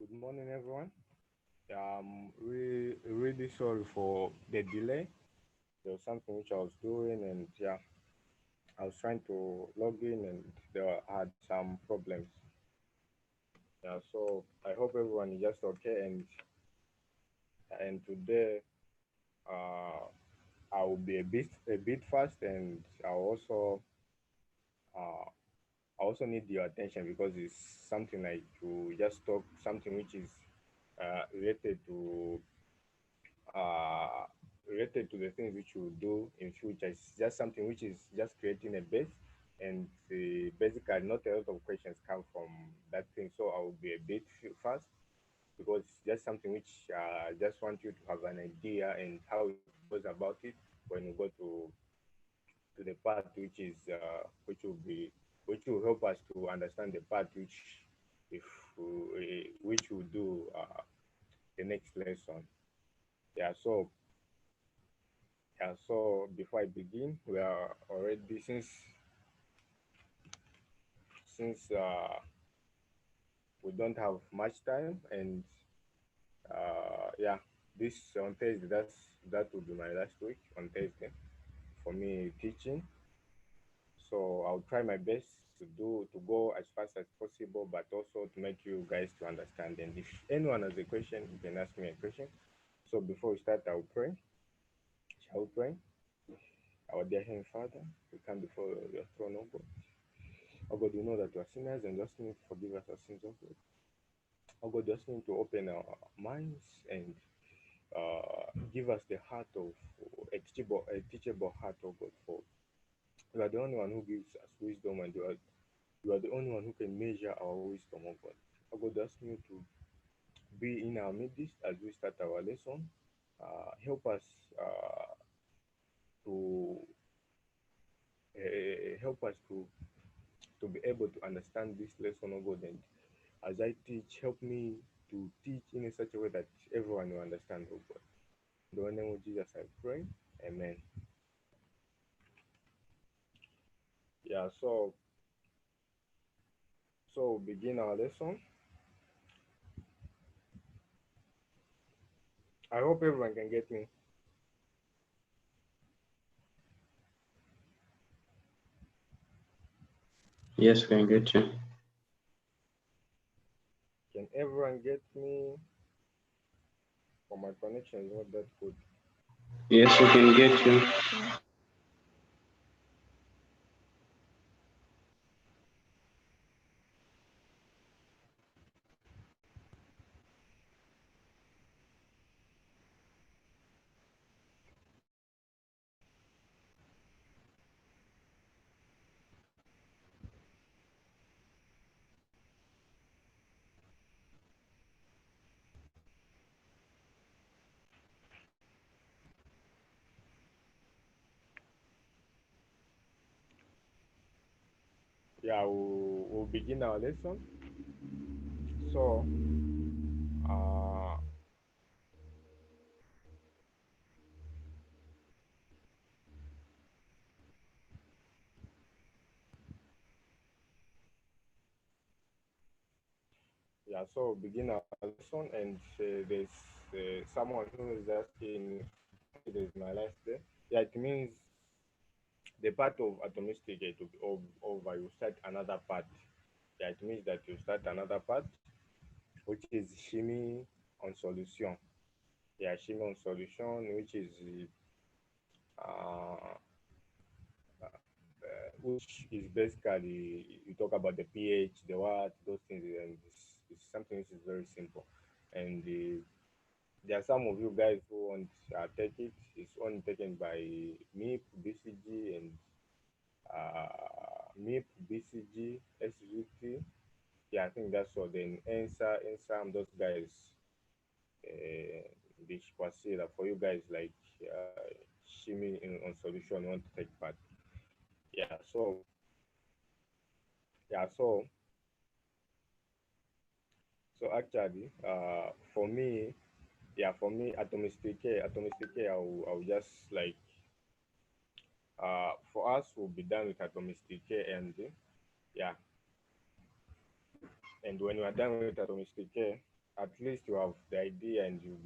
Good morning, everyone. I'm really sorry for the delay. There was something which I was doing, and yeah, I was trying to log in, and there had some problems. Yeah, so I hope everyone is just okay. And today, uh, I will be a bit fast, and uh, I also need your attention because it's something like to just talk something which is related to uh, related to the things which you do in future. It's just something which is just creating a base, and basically not a lot of questions come from that thing. So I will be a bit fast because it's just something which I just want you to have an idea and how it goes about it when you go to the part which will help us to understand the part if which will do the next lesson. Yeah, so before I begin, we are already since we don't have much time, and yeah, this on Thursday. That will be my last week on Thursday for me teaching. So I'll try my best to go as fast as possible, but also to make you guys to understand. And if anyone has a question, you can ask me a question. So before we start, I'll pray. Shall we pray? Our dear Heavenly Father, we come before your throne, oh God. Oh God, we know that we are sinners and just need to forgive us our sins, oh God. Oh God, just need to open our minds and give us the heart of a teachable heart, oh God. For you are the only one who gives us wisdom, and you are the only one who can measure our wisdom, oh God. Oh God, just need to be in our midst as we start our lesson. Help us to help us to be able to understand this lesson, oh God. And as I teach, help me to teach in such a way that everyone will understand, oh God. In the name of Jesus, I pray. Amen. Yeah, so begin our lesson. I hope everyone can get me. Yes, we can get you. Can everyone get me? For my connection is not that good. Yes, we can get you. Yeah, we'll begin our lesson. So, uh, yeah, so begin our lesson, and there's someone who is asking, okay, there's my last day. Yeah, it means the part of atomistic to be over. You start another part. Yeah, it means that you start another part, which is chimie on solution. Yeah, chimie on solution, which is uh, which is basically you talk about the pH, the what, those things, and it's something which is very simple. And there are some of you guys who won't take it. It's only taken by MIP, BCG, and MIP, BCG, SVT. Yeah, I think that's all. Then ENSAM, those guys, the consider for you guys like Shimi on solution want to take part. Yeah, yeah, so actually, for me, I'll just like for us, we'll be done with Atomistique, and yeah, and when we are done with Atomistique, at least you have the idea and you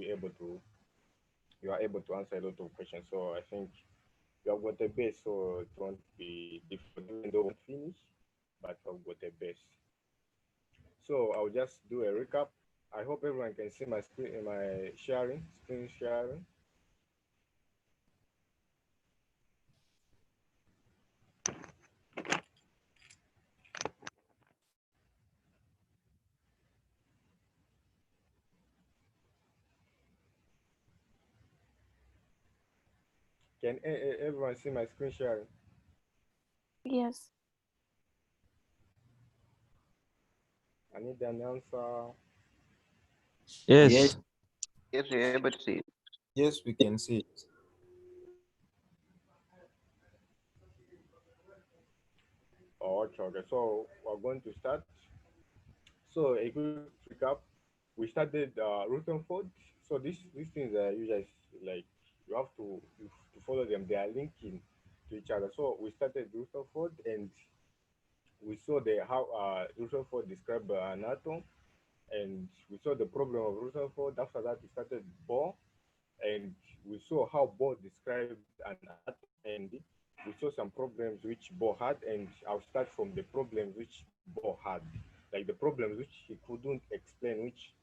are able to answer a lot of questions. So I think you have got a base, so it won't be difficult, even though we won't finish, but I've got a base. So I'll just do a recap. I hope everyone can see my screen, my screen sharing. Can everyone see my screen sharing? Yes. I need an answer. Yes. Yes, we're able to see it. Yes, we can see it. Oh, okay. So we're going to start. So a quick recap. We started Rutherford. So these things are usually like you have to follow them. They are linking to each other. So we started Rutherford and we saw the how Rutherford described an atom, and we saw the problem of Rutherford. After that, we started Bohr, and we saw how Bohr described an atom, and we saw some problems which Bohr had, and I'll start from the problems which Bohr had, like the problems which he couldn't explain, which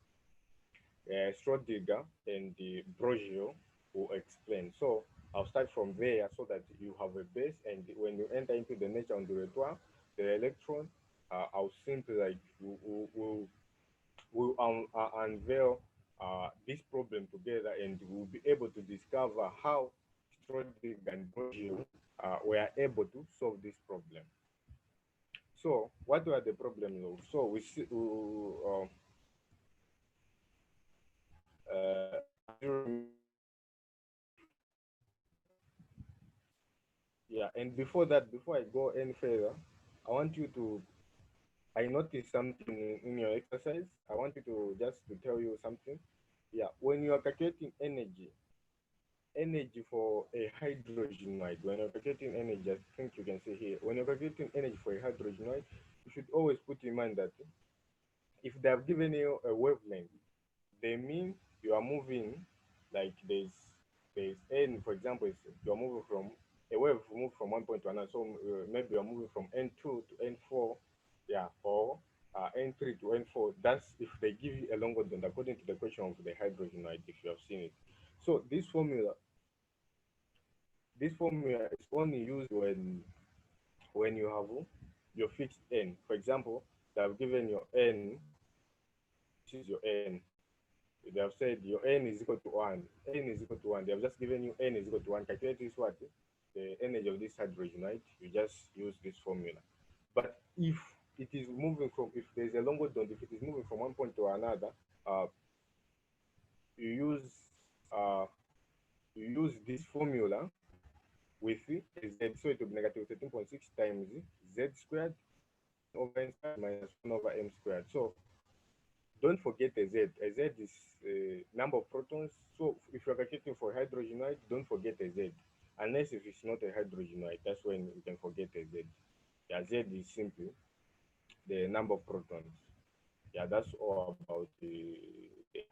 Schrodinger and the Broglie will explain. So I'll start from there so that you have a base, and when you enter into the nature ondulatoire, the electron, I'll simply like will unveil this problem together, and we'll be able to discover how Schrodinger and Broglie were able to solve this problem. So, what were the problems? So we see, as you remember, yeah. And before that, before I go any further, I want you to. I noticed something in your exercise. I want you to just to tell you something. Yeah, when you are calculating energy for a hydrogenoid. When you're calculating energy, I think you can see here, when you're calculating energy for a hydrogenoid, you should always put in mind that if they have given you a wavelength, they mean you are moving like there's n, for example, you're moving from a wave move from one point to another. So maybe you're moving from n2 to n4, yeah, or n3 to n4. That's if they give you a longer than according to the question of the hydrogenoid, if you have seen it. So this formula is only used when you have your fixed n. For example, they have given your n. This is your n. They have said your n is equal to 1. N is equal to 1. They have just given you n is equal to 1. Calculate this what? The energy of this hydrogen, right? You just use this formula. But if it is moving from, if there's a longer distance, if it is moving from one point to another, you use uh, you use this formula with a z. So it will be negative 13.6 times z squared over n squared minus 1 over m squared. So don't forget a z. A z is number of protons. So if you're calculating for hydrogenoid, don't forget a z. Unless if it's not a hydrogenoid, that's when you can forget a z. Yeah, z is simply the number of protons. Yeah, that's all about the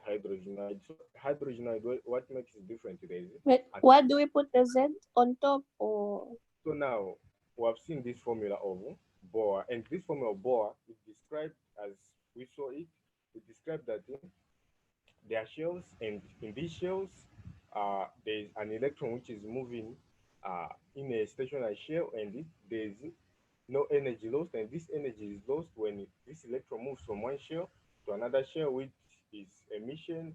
hydrogenoid. So hydrogenoid, what makes it different today? Wait, what do we put the Z on top or? So now we have seen this formula of Bohr, and this formula of Bohr is described as we saw it. It described that there are shells, and in these shells, there is an electron which is moving in a stationary shell, and there is no energy lost, and this energy is lost when this electron moves from one shell to another shell, which is emission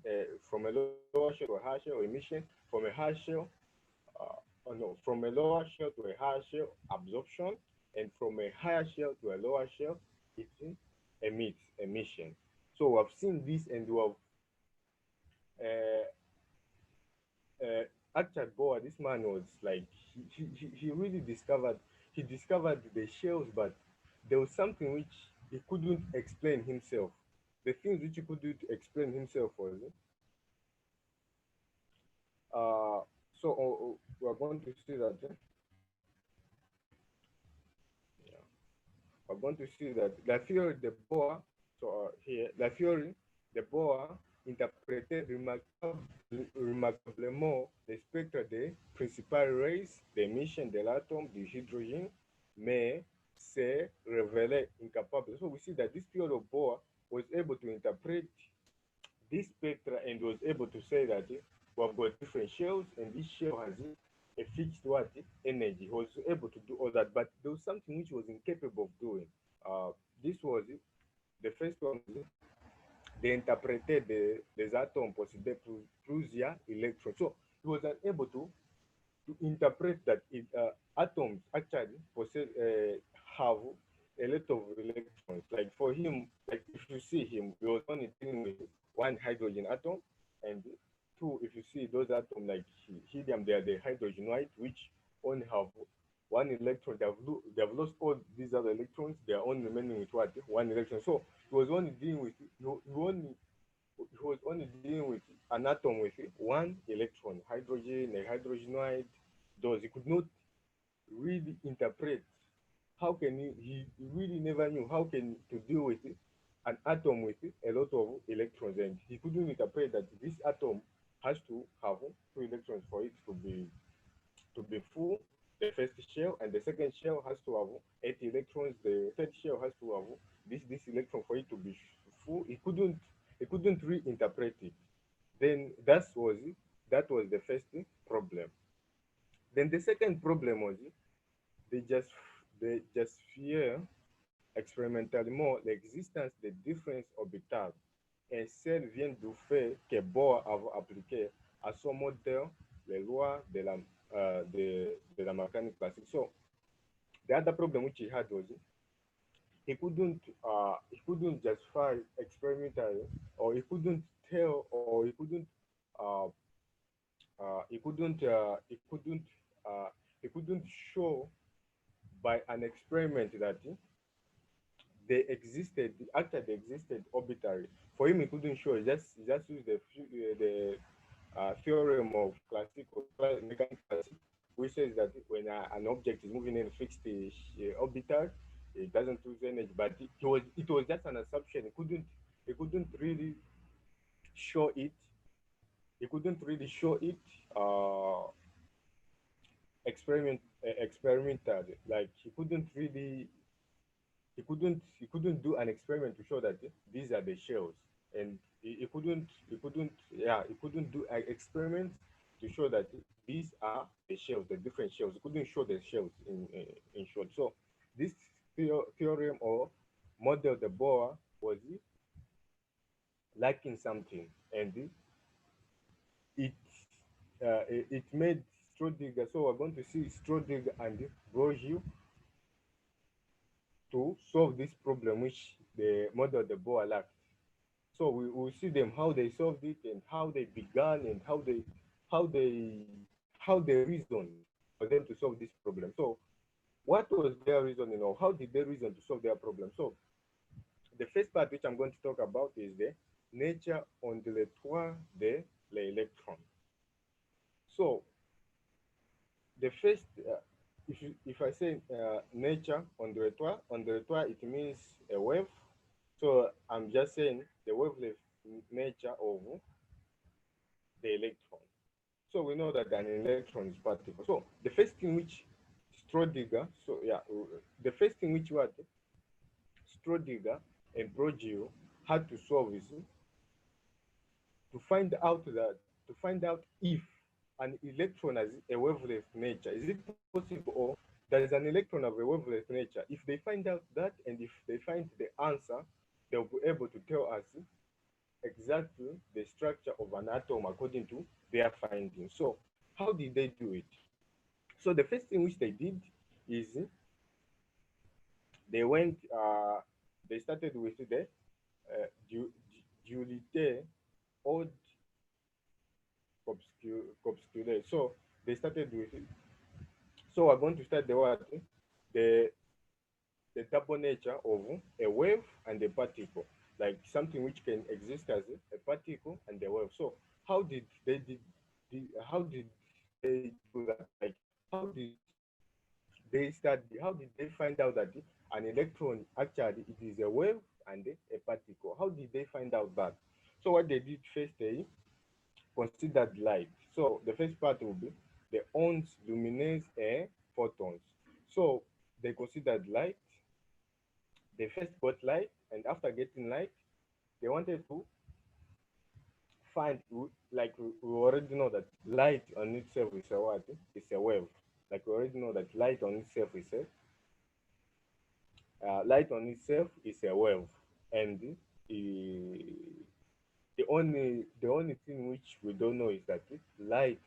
from a lower shell to a higher shell, emission from a higher shell, from a lower shell to a higher shell, absorption, and from a higher shell to a lower shell, it emits emission. So we have seen this, and we have uh, actually Bohr, this man was like he really discovered the shells, but there was something which he couldn't explain himself. The things which he couldn't explain himself was so we're going to see that yeah, we're going to see that the theory the Bohr, so here the theory the Bohr interpreted remarquablement the spectra des principales rays d'émission de l'atome du hydrogène, mais s'est révélé incapable. So we see that this period of Bohr was able to interpret this spectra and was able to say that we've got different shells and this shell has a fixed what energy. He was able to do all that, but there was something which was incapable of doing. This was the first one. They interpreted the atom possédait plusieurs electrons. So he was unable to interpret that atoms actually possess have a lot of electrons. Like for him, like if you see him, he was only dealing with one hydrogen atom, and two, if you see those atoms like helium, they are the hydrogen, right, which only have one electron. They have lost all these other electrons. They are only remaining with what, one electron. So he was only dealing with he was only dealing with an atom with one electron, hydrogen, a hydrogenoid. Those he could not really interpret. How can he really never knew how can to deal with an atom with a lot of electrons, and he couldn't interpret that this atom has to have two electrons for it to be full. The first shell and the second shell has to have 8 electrons. The third shell has to have this electron for it to be full. He couldn't reinterpret it. Then that was the first problem. Then the second problem was they just they just fear expérimentalement l'existence de différences orbitales. Et celle vient du fait que Bohr a appliqué à son modèle les lois de la mécanique classique. So the other problem which he had was he couldn't justify experimentally, or he couldn't tell, or uh, he couldn't he couldn't show by an experiment that they existed orbitally. For him, he couldn't show. He just used the theorem of classical mechanical classics, which says that when an object is moving in a fixed orbital, it doesn't lose energy. But it was just an assumption. He couldn't really show it. He couldn't really show it experimentally. Like he couldn't do an experiment to show that these are the shells, and he couldn't do an experiment to show that these are the shells, the different shells. He couldn't show the shells in short. So this theorem or model the Bohr was lacking something, and it it made Schrodinger. So we're going to see Schrodinger and Broglie to solve this problem which the model the Bohr lacked. So we will see them how they solved it and how they began and how they reasoned for them to solve this problem. So what was their reasoning, or how did they reason to solve their problem? So the first part which I'm going to talk about is the nature ondulatoire de l'électron. So the first, if I say nature ondulatoire, it means a wave. So I'm just saying the wavelength nature of the electron. So we know that an electron is particle. So the first thing which Schrodinger, the first thing which what Schrodinger and Broglie had to solve is to find out if an electron has a wavelength nature. Is it possible, or there is an electron of a wavelength nature? If they find out that, and if they find the answer, they'll be able to tell us exactly the structure of an atom according to their findings. So how did they do it? So the first thing which they did is they started with the duality odd corpusculaire. So they started with it. So we're going to start the the double nature of a wave and a particle, like something which can exist as a particle and a wave. So how did how did they do that? Like how did how did they find out that an electron actually it is a wave and a particle? How did they find out that? So what they did first, they considered light. So the first part will be the ondes, luminance, and photons. So they considered light. They first got light, and after getting light, they wanted to find, like we already know that light on itself is a what? It's a wave. Like we already know that light on itself is a light on itself is a wave, and the only thing which we don't know is that light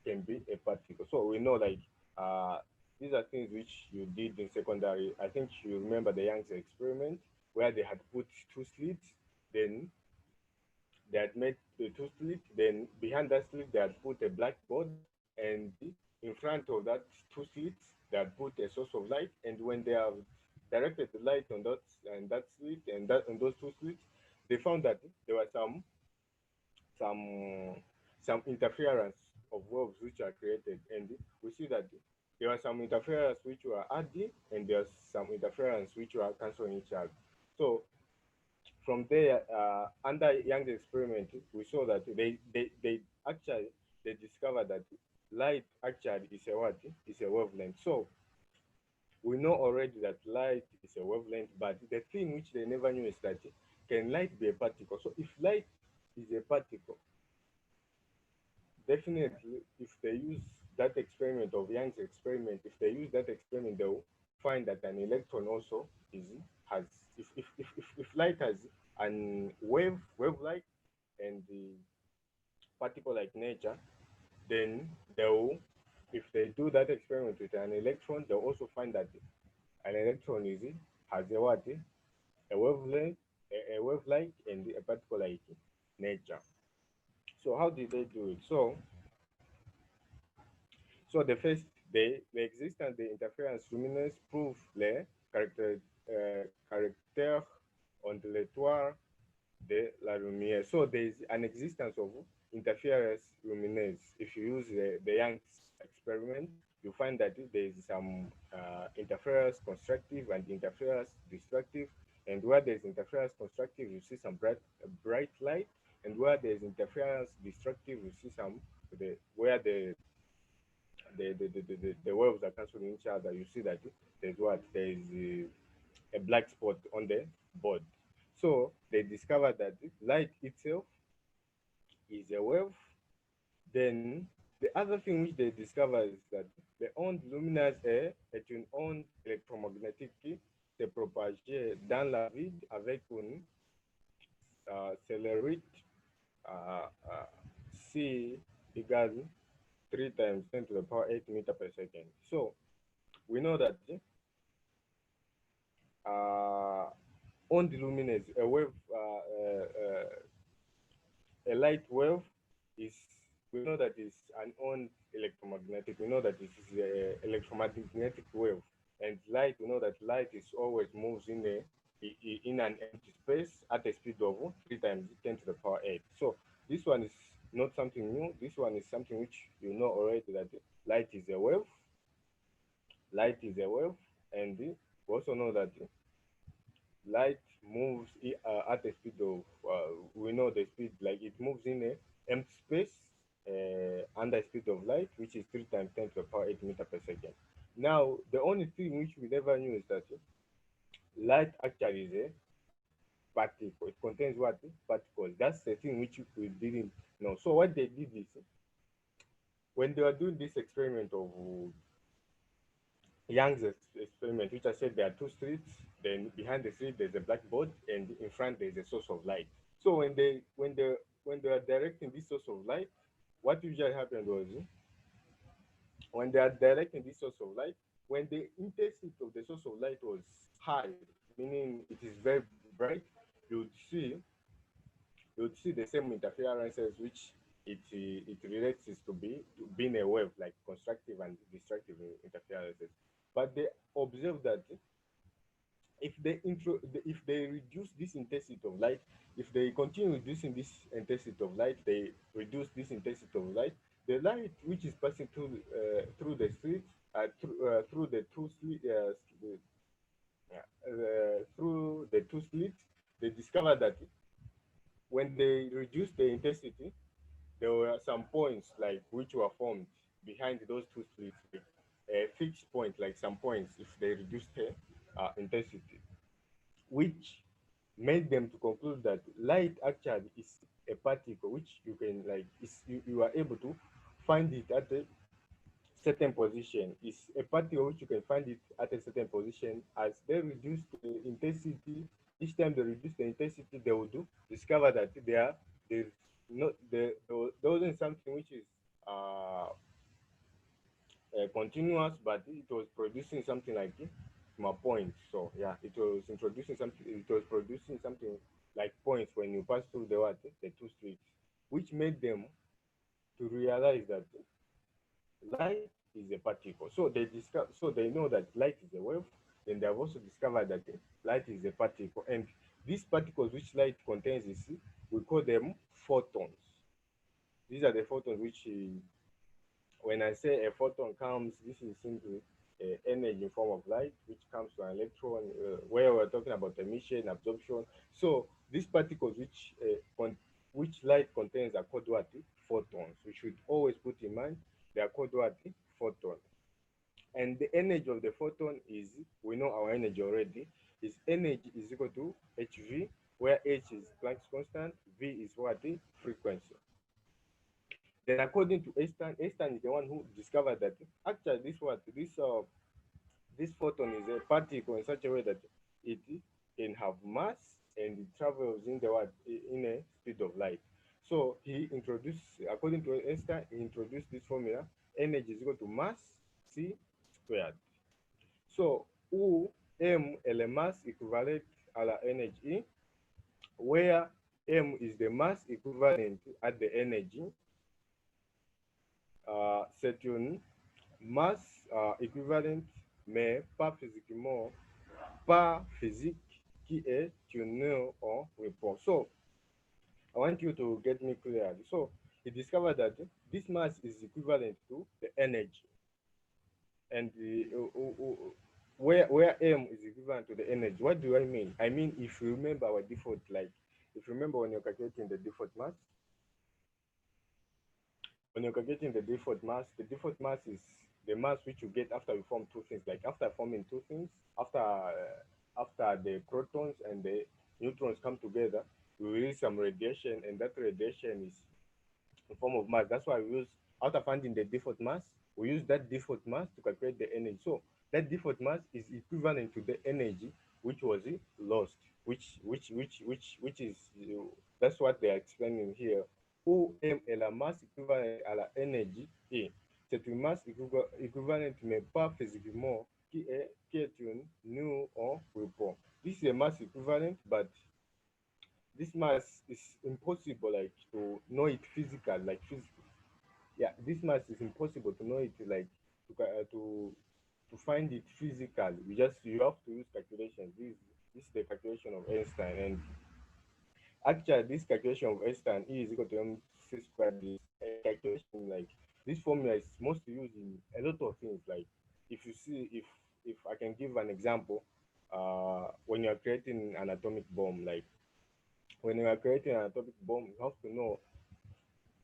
can be a particle. So we know, like, uh, these are things which you did in secondary. I think you remember the Young's experiment where they had put two slits, then they had made the two slits, then behind that slit they had put a blackboard, and in front of that two slits they had put a source of light, and when they have directed the light on that slit and that on those two slits, they found that there was some some interference of waves which are created, and we see that there are some interference which were adding, and there's some interference which were canceling each other. So from there, under Young's experiment, we saw that they actually they discovered that light actually is a what? Is a wavelength. So we know already that light is a wavelength, but the thing which they never knew is that can light be a particle? So if light is a particle, definitely if they use that experiment of Young's experiment, if they use that experiment, they'll find that an electron also is has if light has an wave like and the particle like nature, then they'll if they do that experiment with an electron, they'll also find that an electron is has a what? A wavelength, a wave-like and a particle like nature. So how did they do it? So the first, the existence, the interference luminance prove le caractère ondulatoire de la lumière. So there is an existence of interference luminance. If you use the Young's experiment, you find that there is some interference constructive and interference destructive. And where there's interference constructive, you see some bright light. And where there's interference destructive, you see some where the waves are canceling each other. You see that there's what? There's a black spot on the board. So they discovered that light itself is a wave. Then the other thing which they discovered is that the onde lumineuse est une onde électromagnétique qui se propage dans la vide avec une célérité c égale 3 times 10 to the power 8 meter per second. So we know that onde lumineuse, a wave, a light wave is, we know that it's an onde electromagnetic. We know that it is an electromagnetic wave, and light. We know that light is always moves in an empty space at a speed of 3 times 10 to the power 8. So this one is not something new. This one is something which you know already, that light is a wave. Light is a wave, and we also know that light moves at a speed of, we know the speed, like it moves in a empty space under speed of light, which is 3 times 10 to the power 8 meter per second. Now, the only thing which we never knew is that light actually is a particle. It contains what? Particles. That's the thing which we didn't know. So what they did is, when they were doing this experiment of Young's experiment, which I said there are two streets, then behind the street there's a blackboard, and in front there's a source of light. So when they are directing this source of light, what usually happened was, when they are directing this source of light, when the intensity of the source of light was high, meaning it is very bright, you would see the same interferences which it relates to being a wave, like constructive and destructive interferences. But they observed that if they reduce this intensity of light, if they continue reducing this intensity of light, they reduce this intensity of light, the light which is passing through the street, through the two through the two slits, they discover that when they reduced the intensity, there were some points like which were formed behind those two slits, like a fixed point, like some points if they reduced the intensity, which made them to conclude that light actually is a particle which you can like you are able to find it at a certain position. Is a particle which you can find it at a certain position. As they reduce the intensity, each time they reduce the intensity, they will do discover that there's not there wasn't something which is uh, continuous, but it was producing something like small points. So yeah, it was introducing something. It was producing something like points when you pass through the two streets, which made them to realize that light is a particle. So they discover. So they know that light is a wave. Then they have also discovered that light is a particle, and these particles which light contains is we call them photons. These are the photons which when I say a photon comes, this is simply energy in form of light, which comes to an electron, where we're talking about emission, absorption. So these particles which light contains are called what? Photons. We should always put in mind they are called what? Photon. And the energy of the photon is, we know our energy already, is energy is equal to hv, where h is Planck's constant, v is what? Frequency. Then according to Einstein, Einstein is the one who discovered that actually this photon is a particle in such a way that it can have mass and it travels in in a speed of light. So he introduced, according to Einstein, he introduced this formula: energy is equal to mass c squared. So U m est le masse équivalent à la energy, where m is the mass equivalent at the energy. C'est une masse équivalente, mais pas physique, qui est une en repos. So, I want you to get me clearly. So, he discovered that this mass is equivalent to the energy. And where m is equivalent to the energy, what do I mean? I mean, if you remember our default, like, if you remember when you're calculating the default mass, when you're calculating the default mass is the mass which you get after you form two things. Like after forming two things, after the protons and the neutrons come together, we release some radiation, and that radiation is in form of mass. That's why we use, after finding the default mass, we use that default mass to calculate the energy. So that default mass is equivalent to the energy which was lost, which is that's what they are explaining here. OM est la masse équivalente à la énergie E. C'est une masse équivalente mais pas physiquement qui est une nu en repos. This is a mass equivalent, but this mass is impossible like to know it physical, like physical. Yeah, this mass is impossible to know it like to find it physical. You have to use calculations. This is the calculation of Einstein, and actually, this calculation of Einstein E is equal to mc squared. This calculation, like this formula, is mostly used in a lot of things. Like if you see, if I can give an example, when you are creating an atomic bomb, like when you are creating an atomic bomb, you have to know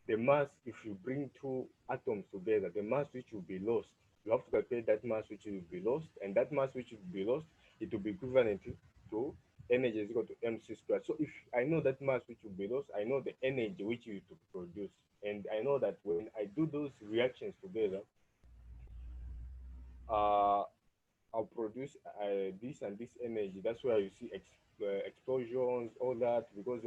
the mass. If you bring two atoms together, the mass which will be lost, you have to calculate that mass which will be lost, and that mass which will be lost, it will be equivalent to energy is equal to mc squared. So if I know that mass which will be lost, I know the energy which you to produce, and I know that when I do those reactions together, I'll produce this and this energy. That's why you see explosions, all that, because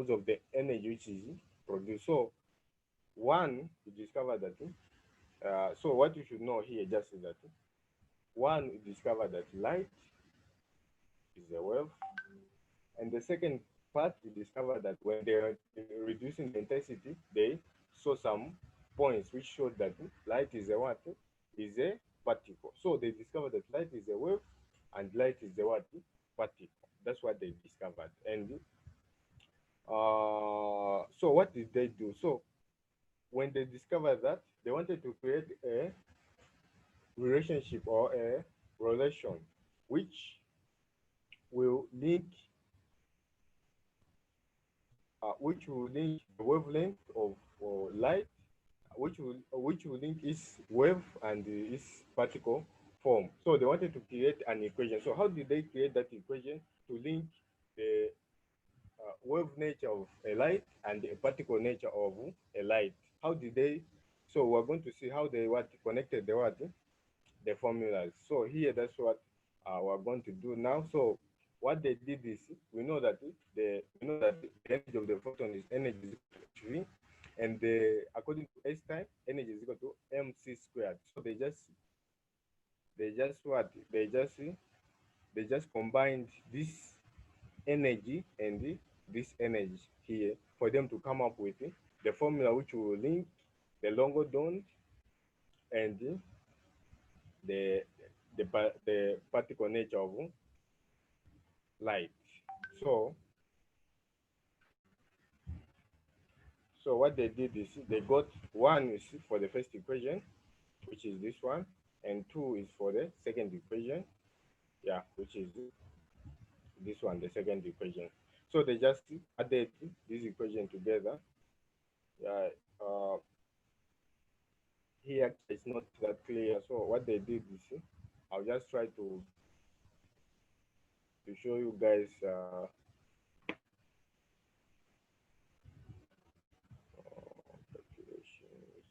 of the energy which is produced. So one, you discover that. So what you should know here just is that one, you discover that light is a wave, and the second part, you discover that when they are reducing the intensity, they saw some points which showed that light is a what? Is a particle. So they discovered that light is a wave and light is a what? Particle. That's what they discovered. And so what did they do? So when they discovered that, they wanted to create a relationship or a relation which will link which will link the wavelength of light, which will link its wave and its particle form. So they wanted to create an equation. So how did they create that equation to link the wave nature of a light and the particle nature of a light? How did they? So we're going to see how they connected the formulas. So here, that's what we're going to do now. So what they did is, we know that the energy of the photon is energy is equal to hv, and according to Einstein, energy is equal to mc squared. So they just combined this energy and this energy here for them to come up with the formula which will link the Longo-Dond and the the particle nature of light. So what they did is they got one is for the first equation, which is this one, and two is for the second equation, yeah, which is this one, the second equation. So they just added this equation together. Yeah, here it's not that clear. So what they did is, I'll just try to show you guys calculations.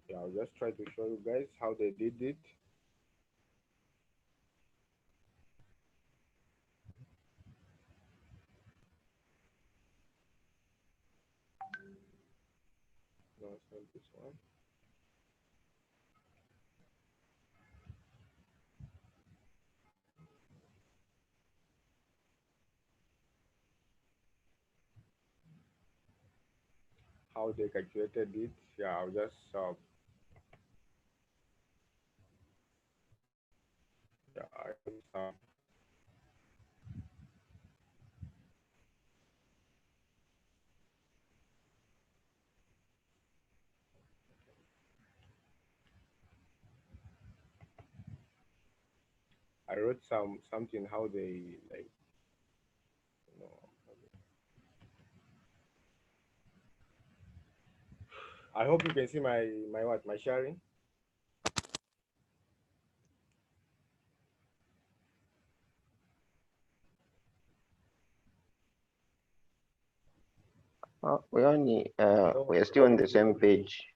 Yeah, I'll just try to show you guys how they did it. No, it's not this one. How they calculated it. Yeah, I'll just yeah, I wrote something how they like, you know. I hope you can see my sharing. We're still on the same page.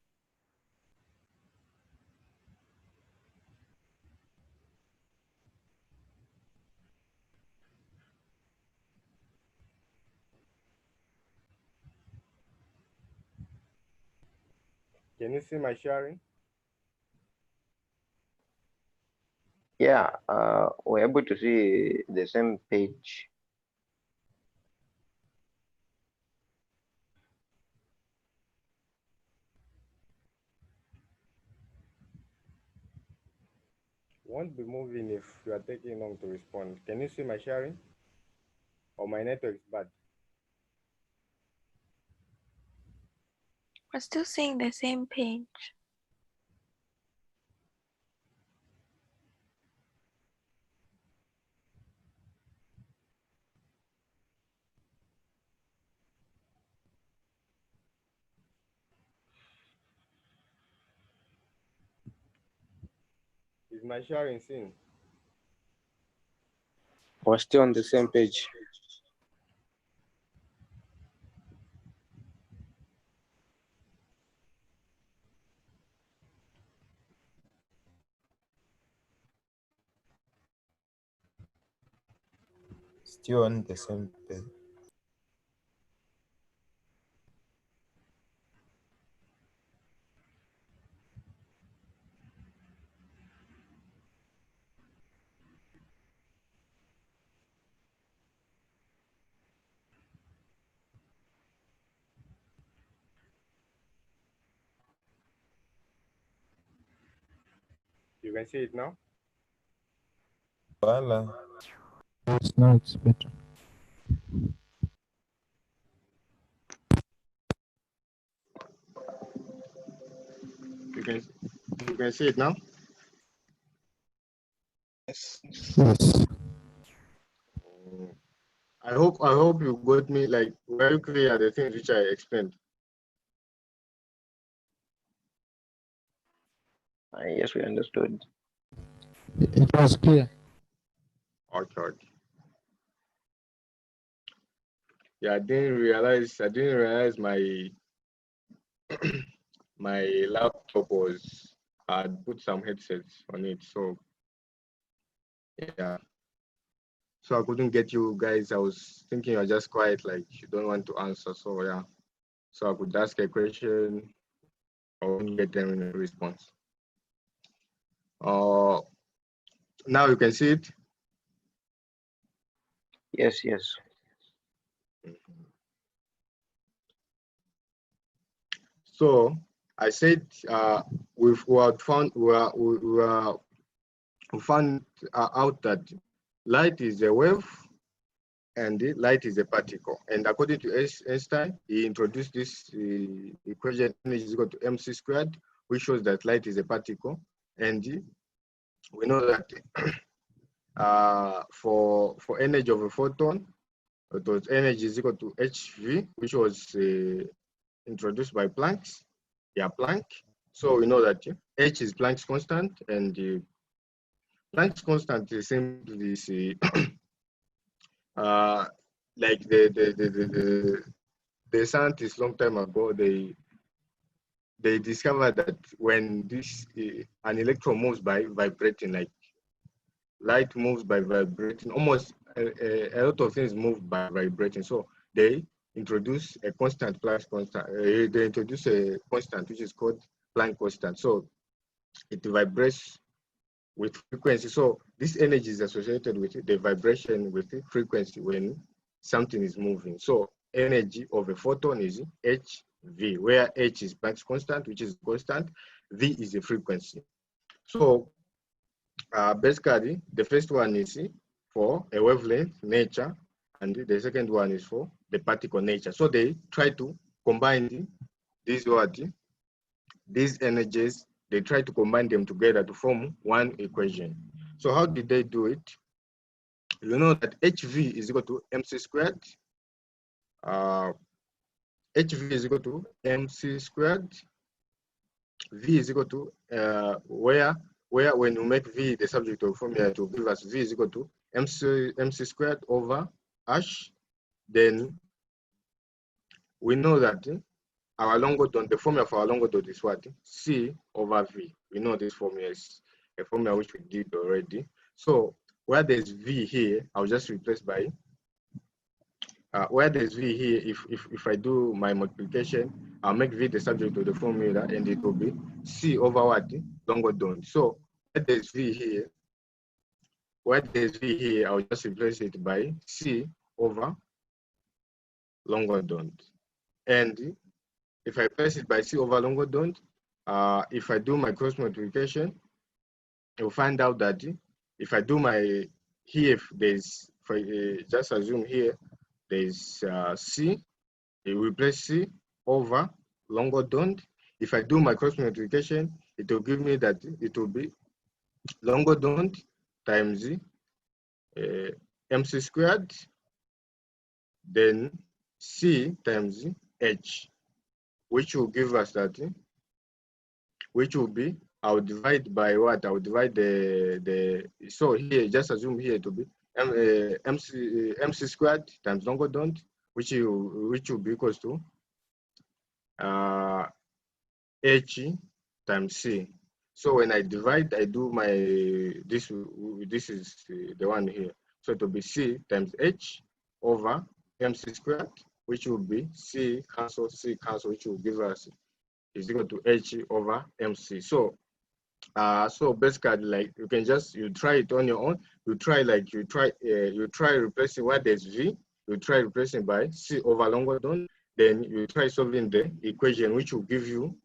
Can you see my sharing? Yeah, we're able to see the same page. Won't be moving if you are taking long to respond. Can you see my sharing? Or my network is bad? We're still seeing the same page. Is my sharing seen? We're still on the same page. Still on the same page. You can see it now? Voila. Now it's better. You can see it now? Yes. Yes. I hope you got me, like, very clear the things which I explained. Yes, we understood. It was clear. Okay. Yeah, I didn't realize my my laptop was had put some headsets on it, so yeah. So I couldn't get you guys. I was thinking you're just quiet, like you don't want to answer. So yeah. So I could ask a question, I wouldn't get them in a response. Now you can see it. Yes. So I said we found out that light is a wave and the light is a particle. And according to Einstein, he introduced this equation, energy is equal to mc squared, which shows that light is a particle. And we know that for energy of a photon, it was energy is equal to hv, which was introduced by Planck. Yeah, Planck. So we know that h is Planck's constant, and Planck's constant is simply like the scientists long time ago, they discovered that when this an electron moves by vibrating, like light moves by vibrating, almost a lot of things move by vibrating. So they introduce a constant, Planck's constant. They introduce a constant which is called Planck constant. So it vibrates with frequency. So this energy is associated with the vibration with the frequency when something is moving. So energy of a photon is hv, where h is Planck's constant, which is constant, v is the frequency. So basically, the first one is for a wavelength nature, and the second one is for the particle nature. So they try to combine these energies. They try to combine them together to form one equation. So how did they do it? You know that hv is equal to mc squared. Hv is equal to mc squared. V is equal to where when you make V the subject of formula to give us V is equal to mc squared over h. Then we know that our longer dot, the formula for our longer dot is what? C over V. We know this formula is a formula which we did already. So where there's V here, I'll just replace by where there's V here, if I do my multiplication, I'll make V the subject of the formula, and it will be C over what? Longer dot. So where there's V here, I'll just replace it by C over longer dot. And if I replace it by C over longer dot, if I do my cross multiplication, you'll find out that if I do my here, if there's just assume here there's C, it will replace C over longer dot. If I do my cross multiplication, it will give me that it will be longer dot times mc squared, then C times h, which will give us that, which will be, I'll divide by what? I'll divide so here, just assume here to be mc squared times longer dot, which will be equals to h times c. So when I divide, I do my this is the one here. So it will be c times h over mc squared, which will be c cancel, which will give us is equal to h over mc. So so basically, like you try it on your own. You try replacing where there's v. You try replacing by c over longer dot. Then you try solving the equation, which will give you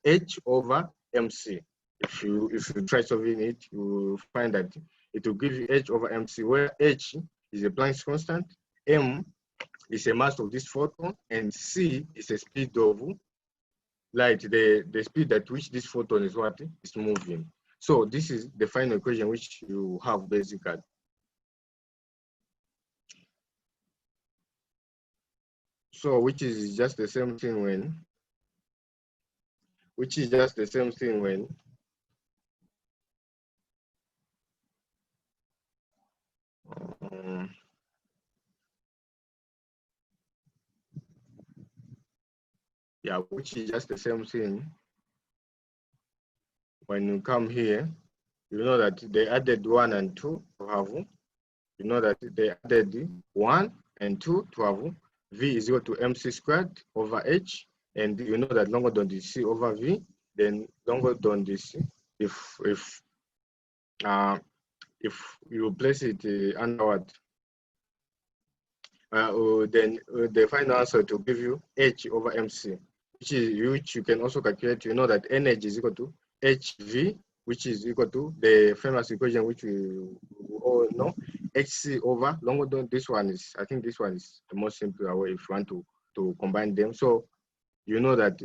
h over mc. If you try solving it, you will find that it will give you h over mc, where h is a Planck's constant, m is a mass of this photon, and c is a speed of light, the speed at which this photon is moving. So this is the final equation which you have basically. So which is just the same thing when, yeah, which is just the same thing when you come here. You know that they added 1 and 2 to have, you know that they added 1 and 2 to have V is equal to MC squared over H, and you know that longitude is C over V. Then longitude is C. If you place it under what, then the final answer to give you H over MC, which you can also calculate. You know that energy is equal to HV, which is equal to the famous equation which we all know, HC over longitude. This one is, I think this one is the most simple way if you want to combine them. So you know that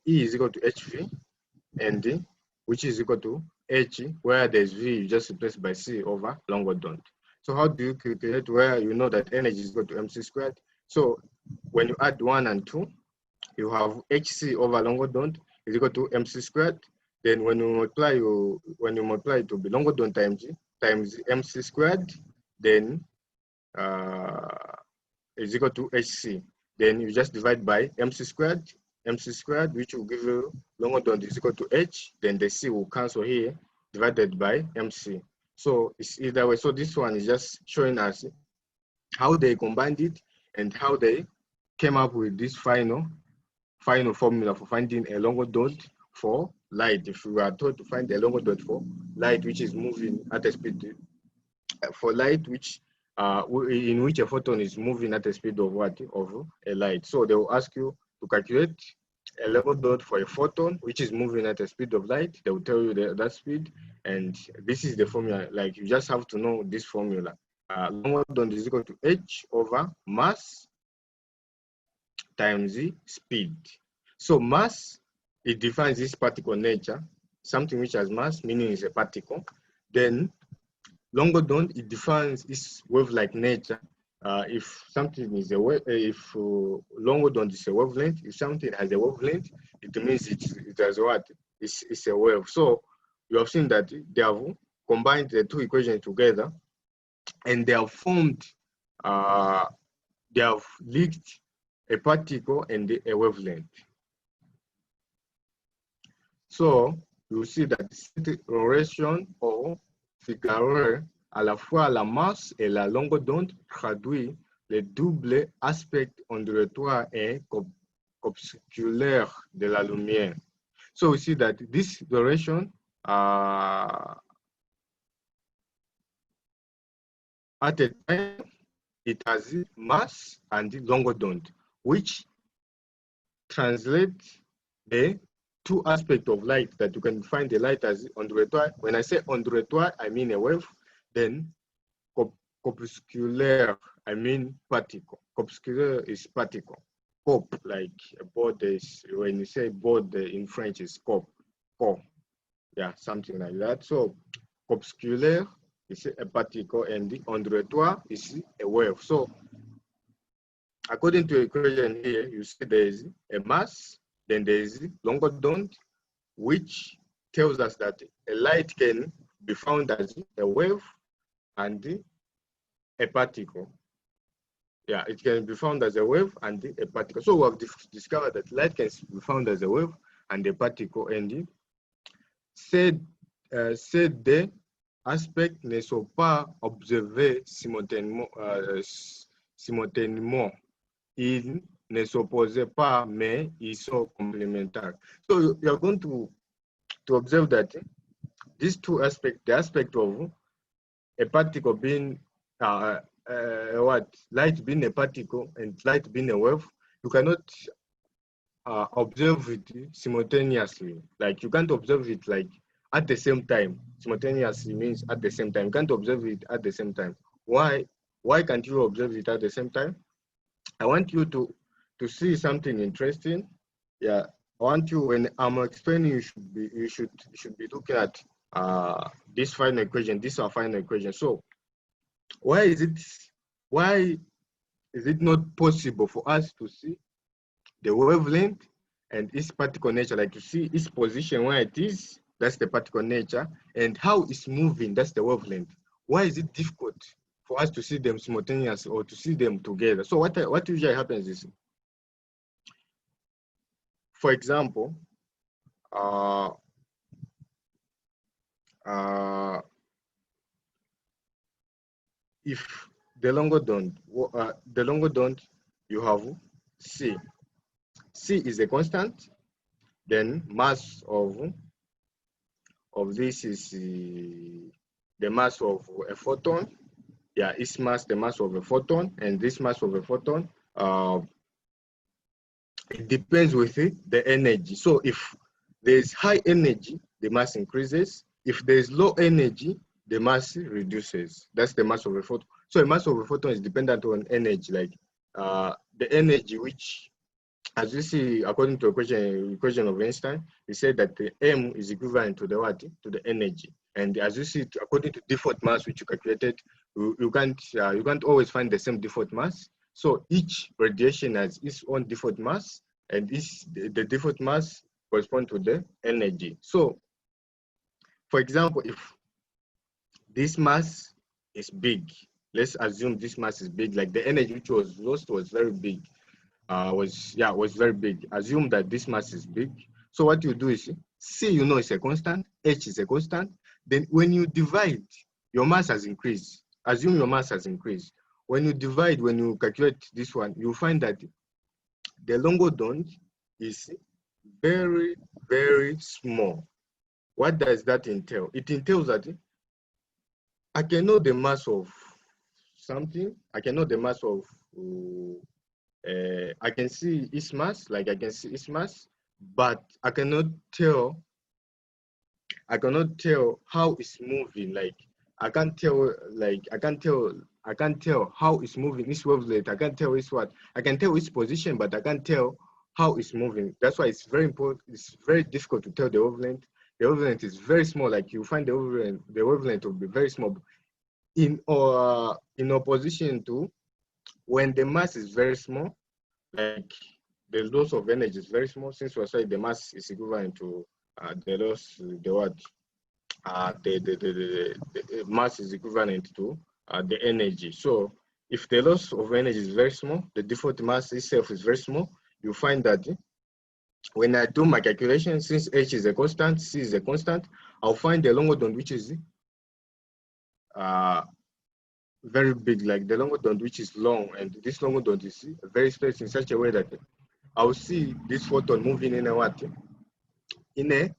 E is equal to HV, and D, which is equal to H, where there's V, you just replace by C over longitude. So how do you calculate where you know that energy is equal to MC squared? So when you add 1 and 2, you have HC over longitude is equal to MC squared. Then when you multiply, it to be longitude times MC squared, then is equal to HC. Then you just divide by MC squared, which will give you longitude is equal to H, then the C will cancel here, divided by MC. So it's either way. So this one is just showing us how they combined it and how they came up with this final formula for finding a longitude for light. If we are told to find a longitude for light which is moving at a speed, for light which in which a photon is moving at the speed of what? Of a light. So they will ask you to calculate a longitude for a photon which is moving at the speed of light. They will tell you that speed, and this is the formula. Like, you just have to know this formula. Longitude is equal to H over mass times the speed. So mass, it defines this particle nature, something which has mass, meaning it's a particle. Then longitude, it defines its wave-like nature. If something is a wave, if longitude is a wavelength, if something has a wavelength, it means it has what? It's a wave. So you have seen that they have combined the two equations together, and they have formed, they have linked a particle and a wavelength. So you see that cette relation ou figure à la fois la masse et la longueur d'onde traduit les doubles aspects ondulatoires et corpusculaires de la lumière. So we see that this duration at a time, it has mass and longitude, which translate the two aspects of light that you can find the light as ondulatoire. When I say ondulatoire, I mean a wave. Then corpuscular, I mean particle. Corpuscular is particle. Corp, like a board is, when you say board in French, is corp. Yeah, something like that. So corpuscular is a particle, and the ondulatoire is a wave. So according to the equation here, you see there is a mass, then there is longitude, which tells us that a light can be found as a wave and a particle. Yeah, it can be found as a wave and a particle. So we have discovered that light can be found as a wave and a particle. And ces deux aspects ne sont pas observés simultanément. Ils ne s'opposent pas, mais ils sont complémentaires. So you are going to observe that these two aspects, the aspect of a particle being light being a particle and light being a wave, you cannot observe it simultaneously. Like, you can't observe it like at the same time. Simultaneously means at the same time. You can't observe it at the same time. Why can't you observe it at the same time? I want you to see something interesting. Yeah, I want you, when I'm explaining, you should be looking at this final equation. This is our final equation. So why is it not possible for us to see the wavelength and its particle nature, like to see its position where it is, that's the particle nature, and how it's moving, that's the wavelength? Why is it difficult for us to see them simultaneously or to see them together? So what usually happens is, for example, if the longer don't, you have C. C is a constant, then mass of this is the mass of a photon. Yeah, its mass, the mass of a photon, and this mass of a photon, it depends with the energy. So if there's high energy, the mass increases. If there's low energy, the mass reduces. That's the mass of a photon. So a mass of a photon is dependent on energy, like the energy which, as you see, according to equation of Einstein, he said that the M is equivalent to the what? To the energy. And as you see, according to default mass which you calculated, you can't always find the same default mass. So each radiation has its own default mass, and the default mass corresponds to the energy. So, for example, if this mass is big, let's assume this mass is big, like the energy which was lost was very big. Was very big. Assume that this mass is big. So what you do is, C, you know, is a constant, H is a constant. Then when you divide, your mass has increased. Assume your mass has increased. When you divide, when you calculate this one, you find that the longer is very, very small. What does that entail? It entails that I can know the mass of something. I can know the mass of I can see its mass, like I can see its mass, but I cannot tell how it's moving. Like I can't tell how it's moving, its wavelength. I can't tell its what. I can tell its position, but I can't tell how it's moving. That's why it's very important. It's very difficult to tell the wavelength. The wavelength is very small. Like you find the wavelength will be very small. In opposition to when the mass is very small, like the loss of energy is very small, since we said the mass is equivalent to the loss, the mass is equivalent to the energy. So if the loss of energy is very small, the default mass itself is very small, you find that when I do my calculation, since H is a constant, C is a constant, I'll find the longer done, which is very big, like the longer done, which is long, and this longer done is very spaced in such a way that I'll see this photon moving in a what? In a,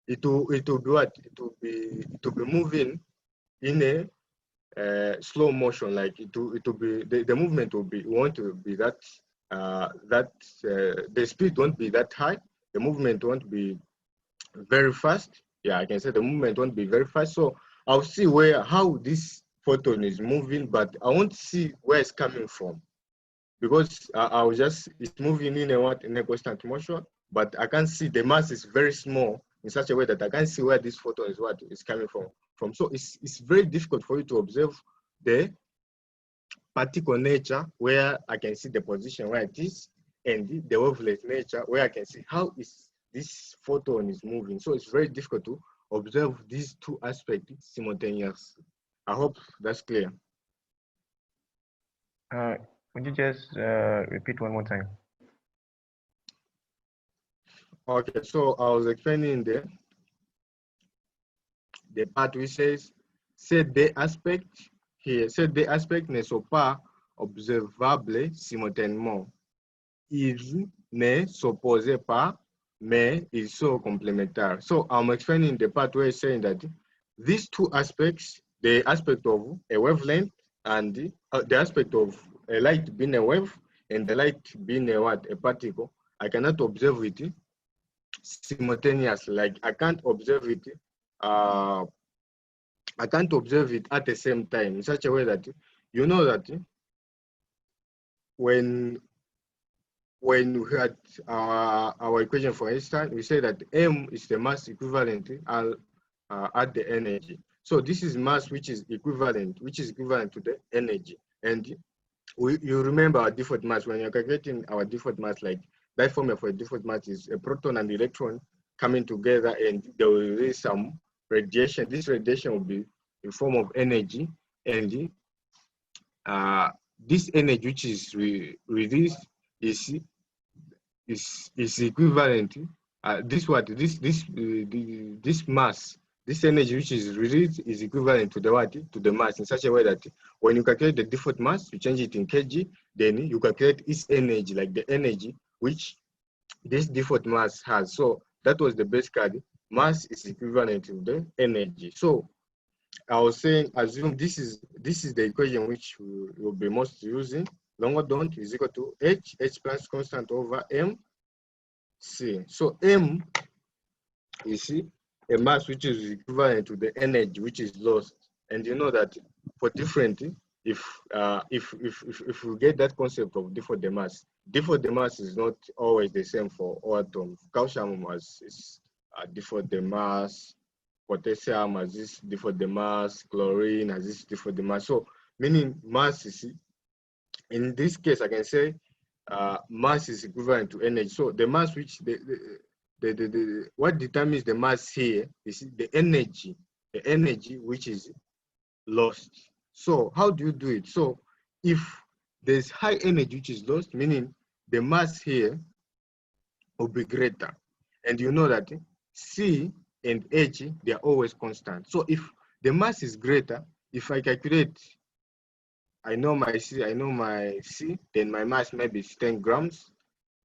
it will be what? It will be moving in a slow motion, like it will be the movement won't be that the speed won't be that high, the movement won't be very fast. Yeah, I can say the movement won't be very fast. So I'll see how this photon is moving, but I won't see where it's coming from, because it's moving in a constant motion, but I can't see, the mass is very small in such a way that I can't see where this photon is coming from. So it's very difficult for you to observe the particle nature where I can see the position where it is, and the wavelength nature where I can see how this photon is moving. So it's very difficult to observe these two aspects simultaneously. I hope that's clear. Would you just repeat one more time? Okay, so I was explaining the part which says, c'est des aspects ne sont pas observables simultanément. Ils ne s'opposent pas, mais ils sont complémentaires. So I'm explaining the part where it's saying that these two aspects, the aspect of a wavelength and the aspect of a light being a wave and the light being a particle, I cannot observe it simultaneously. Like I can't observe it at the same time in such a way that you know that when we had our equation for Einstein, we say that M is the mass equivalent, add the energy. So this is mass which is equivalent to the energy. And you remember our default mass. When you're calculating our default mass, like that formula for a default mass is a proton and electron coming together, and there will be some radiation. This radiation will be in form of energy, and this energy which is released is equivalent. This mass, this energy which is released is equivalent to the what? To the mass, in such a way that when you calculate the default mass, you change it in kg, then you calculate its energy, like the energy which this default mass has. So that was the base card. Mass is equivalent to the energy. So I was saying, assume this is the equation which we will be most using. Longer dot is equal to h plus constant over m c. So m, you see, a mass which is equivalent to the energy which is lost. And you know that for different, if we get that concept of default the mass is not always the same for all atoms. Calcium is default the mass, potassium has this default the mass, chlorine has this default the mass. So meaning mass is, in this case, I can say mass is equivalent to energy. So the mass which what determines the mass here is the energy which is lost. So how do you do it? So if there's high energy which is lost, meaning the mass here will be greater. And you know that C and H, they are always constant. So if the mass is greater, if I calculate, I know my C, then my mass maybe is 10 grams.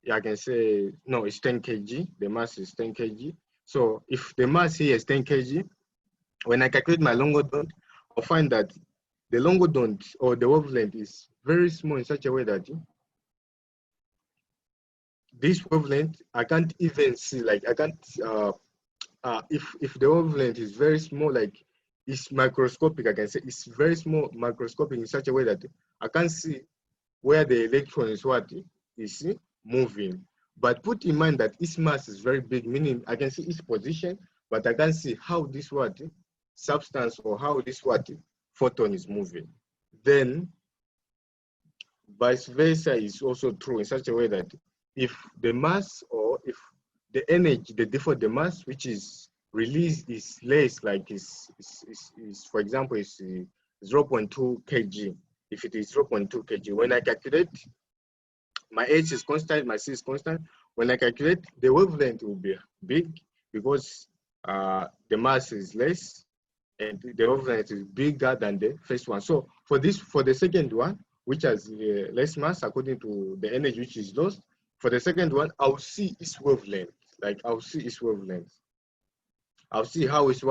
Yeah, I can say, no, it's 10 kg. The mass is 10 kg. So if the mass here is 10 kg, when I calculate my longodont, I'll find that the longodont or the wavelength is very small in such a way that this wavelength, I can't even see, like I can't, if the wavelength is very small, like it's microscopic, I can say it's very small, microscopic in such a way that I can't see where the electron is moving. But put in mind that its mass is very big, meaning I can see its position, but I can't see how this substance or how this photon is moving. Then vice versa is also true in such a way that if the mass or if the energy, the default the mass which is released is less, like is for example is 0.2 kg. If it is 0.2 kg, when I calculate, my H is constant, my C is constant. When I calculate, the wavelength will be big because the mass is less and the wavelength is bigger than the first one. So for the second one, which has less mass according to the energy which is lost, for the second one, I'll see its wavelength. Like I'll see its wavelength. I'll see how it's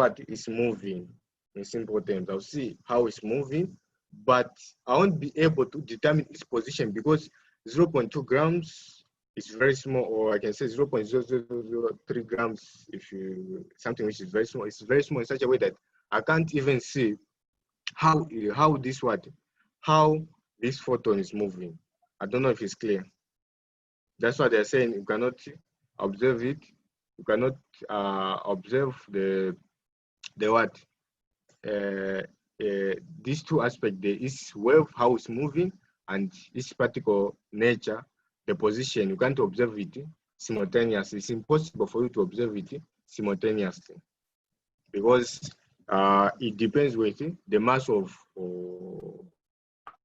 moving. In simple terms, I'll see how it's moving, but I won't be able to determine its position because 0.2 grams is very small, or I can say 0.0003 grams if you something which is very small. It's very small in such a way that I can't even see how this photon is moving. I don't know if it's clear. That's why they're saying you cannot observe it. You cannot observe these two aspects. There is wave, how it's moving, and its particle nature, the position. You can't observe it simultaneously. It's impossible for you to observe it simultaneously because it depends with the mass of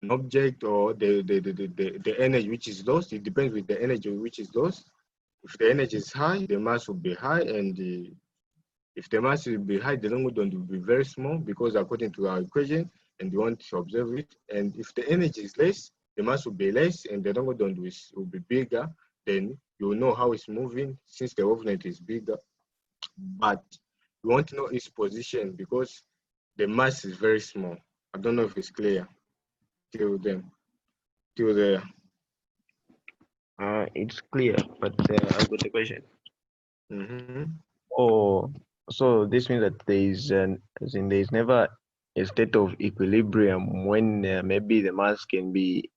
an object or the energy which is lost. It depends with the energy which is lost. If the energy is high, the mass will be high, and if the mass will be high, the longodont will be very small because according to our equation, and you want to observe it. And if the energy is less, the mass will be less, and the longodont will be bigger. Then you will know how it's moving since the wavelength is bigger. But you want to know its position because the mass is very small. I don't know if it's clear till there. It's clear, but I've got a question. Mm-hmm. Oh, so this means that there is never a state of equilibrium when maybe the mass can be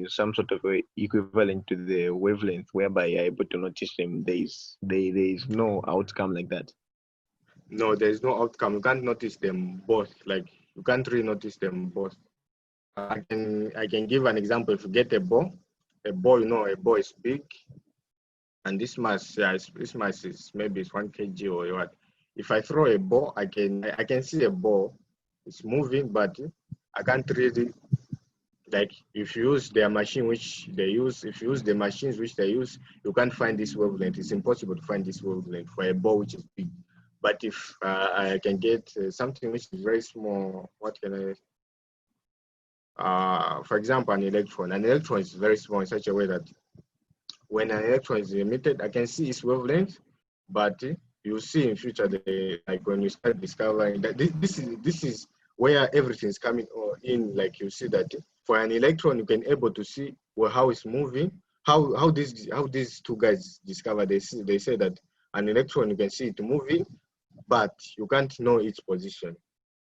some sort of equivalent to the wavelength, whereby you're able to notice them. There is no outcome like that. No, there's no outcome. You can't notice them both. Like you can't really notice them both. I can give an example. If you get a ball, you know, a ball is big, and this mass, this mass is maybe it's 1 kg or what. If I throw a ball, I can see a ball. It's moving, but I can't really, like, if you use their machine which they use, if you use the machines which they use, you can't find this wavelength. It's impossible to find this wavelength for a ball which is big. But if I can get something which is very small, what can I? For example, an electron. An electron is very small in such a way that when an electron is emitted, I can see its wavelength, but you see in future, like when you start discovering that this is where everything is coming in. Like you see that for an electron, you can able to see how it's moving. How these two guys discover. They say that an electron, you can see it moving, but you can't know its position.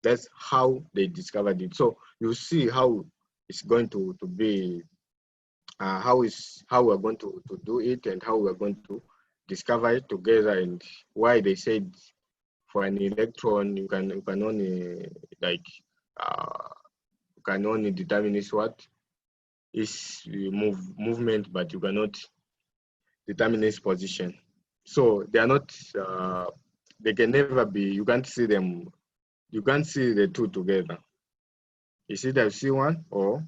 That's how they discovered it. So you see how it's going to be, how we're going to do it, and how we're going to discover it together, and why they said for an electron you can only like you can only determine is what is movement, but you cannot determine its position. So they are not they can never be, you can't see them, you can't see the two together. You see that you see one or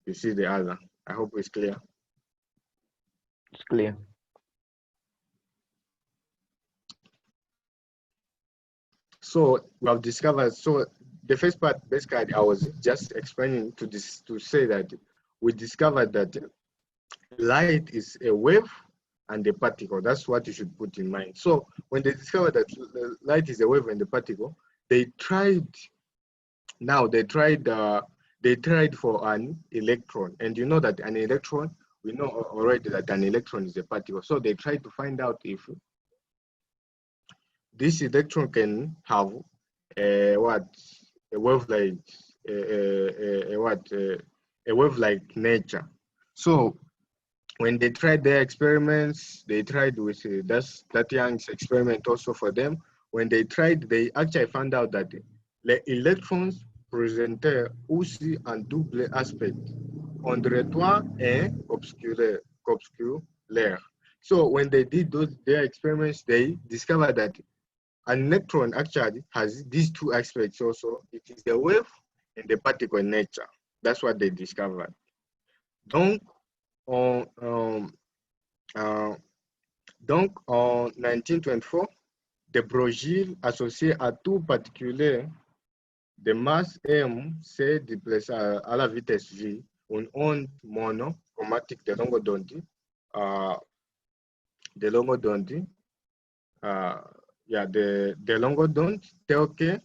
you see the other. I hope it's clear. It's clear. So we have discovered, so the first part basically I was just explaining to say that we discovered that light is a wave and a particle. That's what you should put in mind. So when they discovered that light is a wave and a particle, they tried for an electron. And you know that an electron, we know already that an electron is a particle. So they tried to find out if this electron can have a wave-like nature. So when they tried their experiments, they tried with that Young's experiment also for them. When they tried, they actually found out that the electrons présentaient aussi un double aspect, ondulatoire et obscuraire. So when they did their experiments, they discovered that an electron actually has these two aspects also. It is a wave and the particle in nature. That's what they discovered. Donc, en 1924, de Broglie, associé à tout particulier de masse M, s'est déplacé à la vitesse v, une onde monochromatique de longueur d'onde, the longueur d'onde, okay.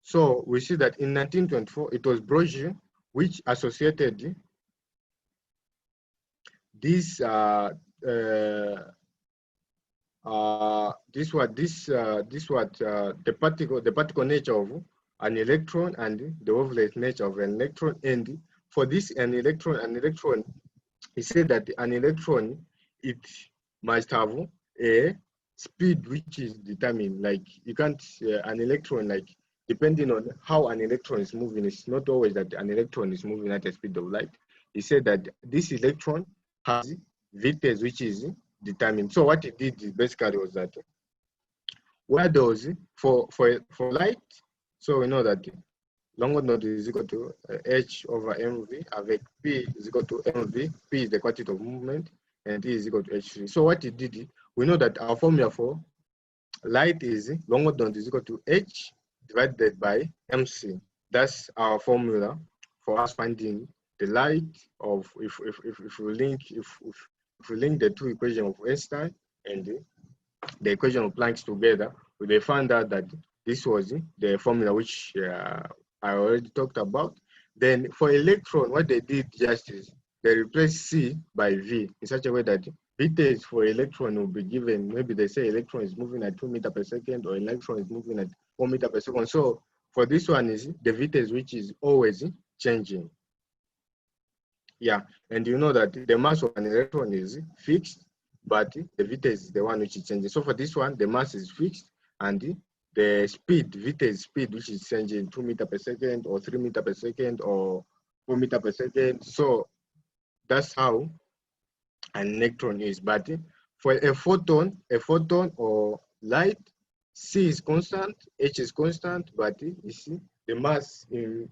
So we see that in 1924, it was Broglie which associated this the particle nature of an electron and the wavelength nature of an electron. And for this an electron, he said that an electron, it must have a speed which is determined. Like you can't an electron, like depending on how an electron is moving, it's not always that an electron is moving at the speed of light. He said that this electron has vitesse which is determined. So what he did basically was that where those for light, so we know that longueur d'onde is equal to h over mv, avec p is equal to mv. P is the quantity of movement and t is equal to h3. So what he did, we know that our formula for light is longueur d'onde is equal to h divided by mc. That's our formula for us finding the light of if we link the two equations of Einstein and the equation of Planck together, they found out that this was the formula which I already talked about. Then for electron, what they did just is they replaced C by V in such a way that vitesse for electron will be given. Maybe they say electron is moving at 2 meters per second or electron is moving at 4 meters per second. So for this one is the vitesse which is always changing. Yeah, and you know that the mass of an electron is fixed, but the vitesse is the one which is changing. So for this one, the mass is fixed and the speed, Vita's speed, which is changing 2 meters per second or 3 meters per second or 4 meters per second. So that's how an electron is. But for a photon or light, C is constant, H is constant, but you see the mass in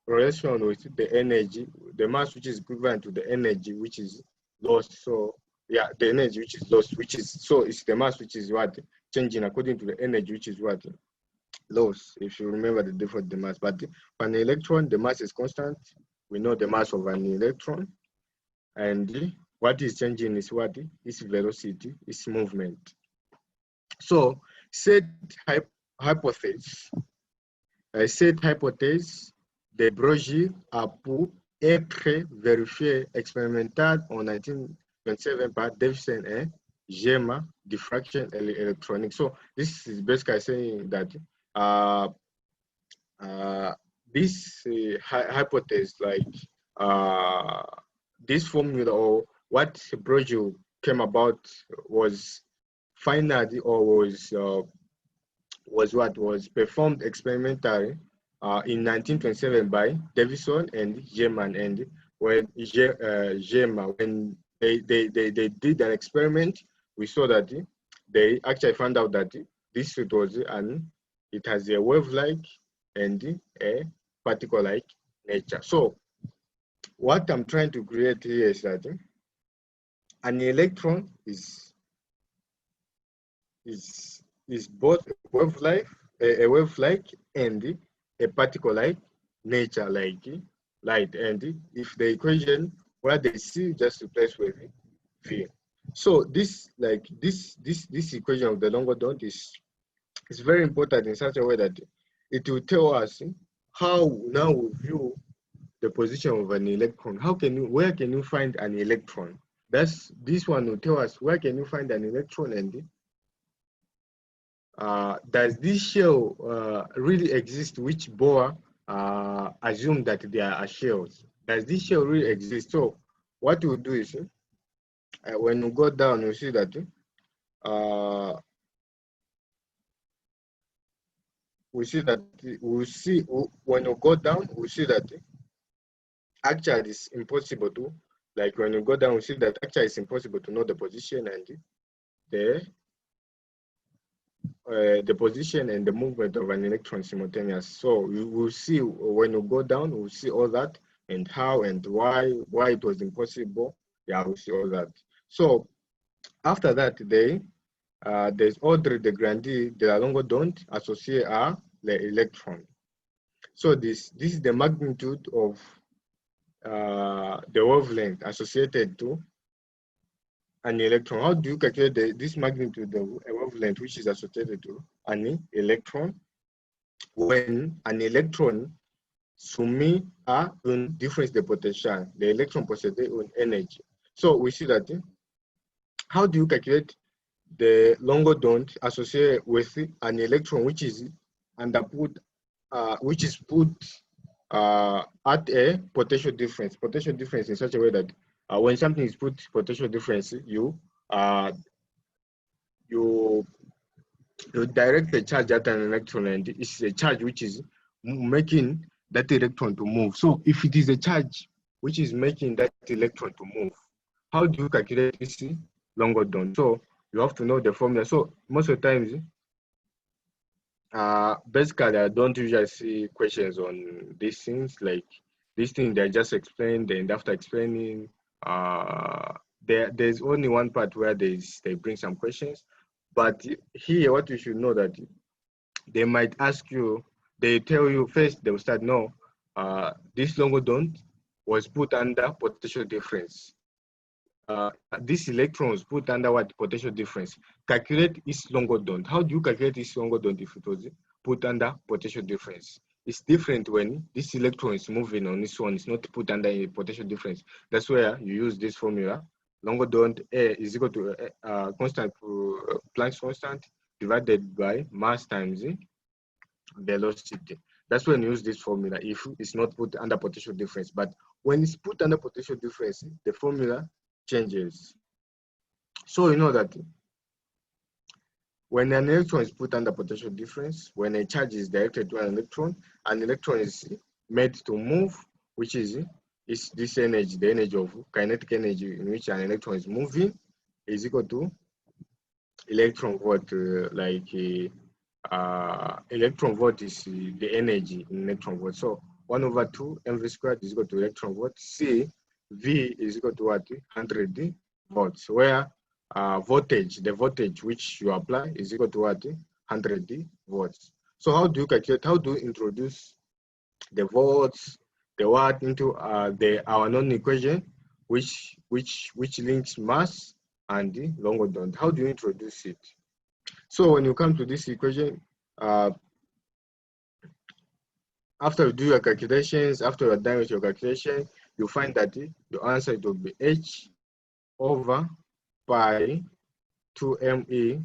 relation with the energy, the mass which is equivalent to the energy which is lost. So yeah, the energy which is lost, which is, so it's the mass which is what changing according to the energy which is what lost, if you remember the difference the mass. But for an electron, the mass is constant. We know the mass of an electron, and what is changing is what? Its velocity, its movement. So set hypothesis, de Broglie a pu être vérifié expérimental en 1927 par Davison and Gemma diffraction electronics. So this is basically saying that this hypothesis, like this formula or what Broglie came about was finally, or was performed experimentally in 1927 by Davison and German. And when German, when they did an experiment, we saw that they actually found out that this was it has a wave-like and a particle-like nature. So what I'm trying to create here is that an electron is both wave-like, a wave-like and a particle-like nature, like light. And if the equation where they see, just replace with V. So this, like this equation of the longer dot is very important in such a way that it will tell us how now we view the position of an electron. Where can you find an electron? This one will tell us where can you find an electron, and does this shell really exist, which Bohr assumed that there are shells? Does this shell really exist? So what we'll do is, when we go down, we see that when you go down, we see that actually it's impossible to, like when you go down, we see that actually it's impossible to know the position and the position and the movement of an electron simultaneous. So we will see when you go down, we'll see all that and how and why it was impossible. Yeah, we'll see all that. So after that, there's ordre de grandeur de la longueur d'onde associée à l'électron. So this is the magnitude of the wavelength associated to an electron. How do you calculate this magnitude of a wavelength which is associated to an electron when an electron soumis à une différence de potentiel? The electron possède une energy. So we see that how do you calculate the longueur d'onde associated with an electron which is put at a potential difference. Potential difference in such a way that when something is put potential difference, you direct the charge at an electron, and it's a charge which is making that electron to move. So if it is a charge which is making that electron to move, how do you calculate this longueur d'onde? So you have to know the formula. So most of the times, basically, I don't usually see questions on these things. Like these things, they're just explained, and after explaining, there's only one part where they bring some questions. But here, what you should know that they might ask you, they tell you first, they will start, no, this longueur d'onde was put under potential difference. This electron was put under what potential difference? Calculate its longueur d'onde. How do you calculate its longueur d'onde if it was put under potential difference? It's different when this electron is moving on this one. It's not put under a potential difference. That's where you use this formula. Longueur d'onde A is equal to constant Planck's constant divided by mass times velocity. That's when you use this formula if it's not put under potential difference. But when it's put under potential difference, the formula changes. So you know that when an electron is put under potential difference, when a charge is directed to an electron is made to move, which is this energy, the energy of kinetic energy in which an electron is moving, is equal to electron volt. Electron volt is the energy in electron volt. So 1/2 mv squared is equal to electron volt. C, V is equal to what? 100 volts, where voltage, the voltage which you apply is equal to what? 100 volts. So how do you calculate, how do you introduce the volts, the watt into our known equation, which links mass and the longitude? How do you introduce it? So when you come to this equation, after you do your calculations, after you're done with your calculation, you find that your answer will be h over pi 2me,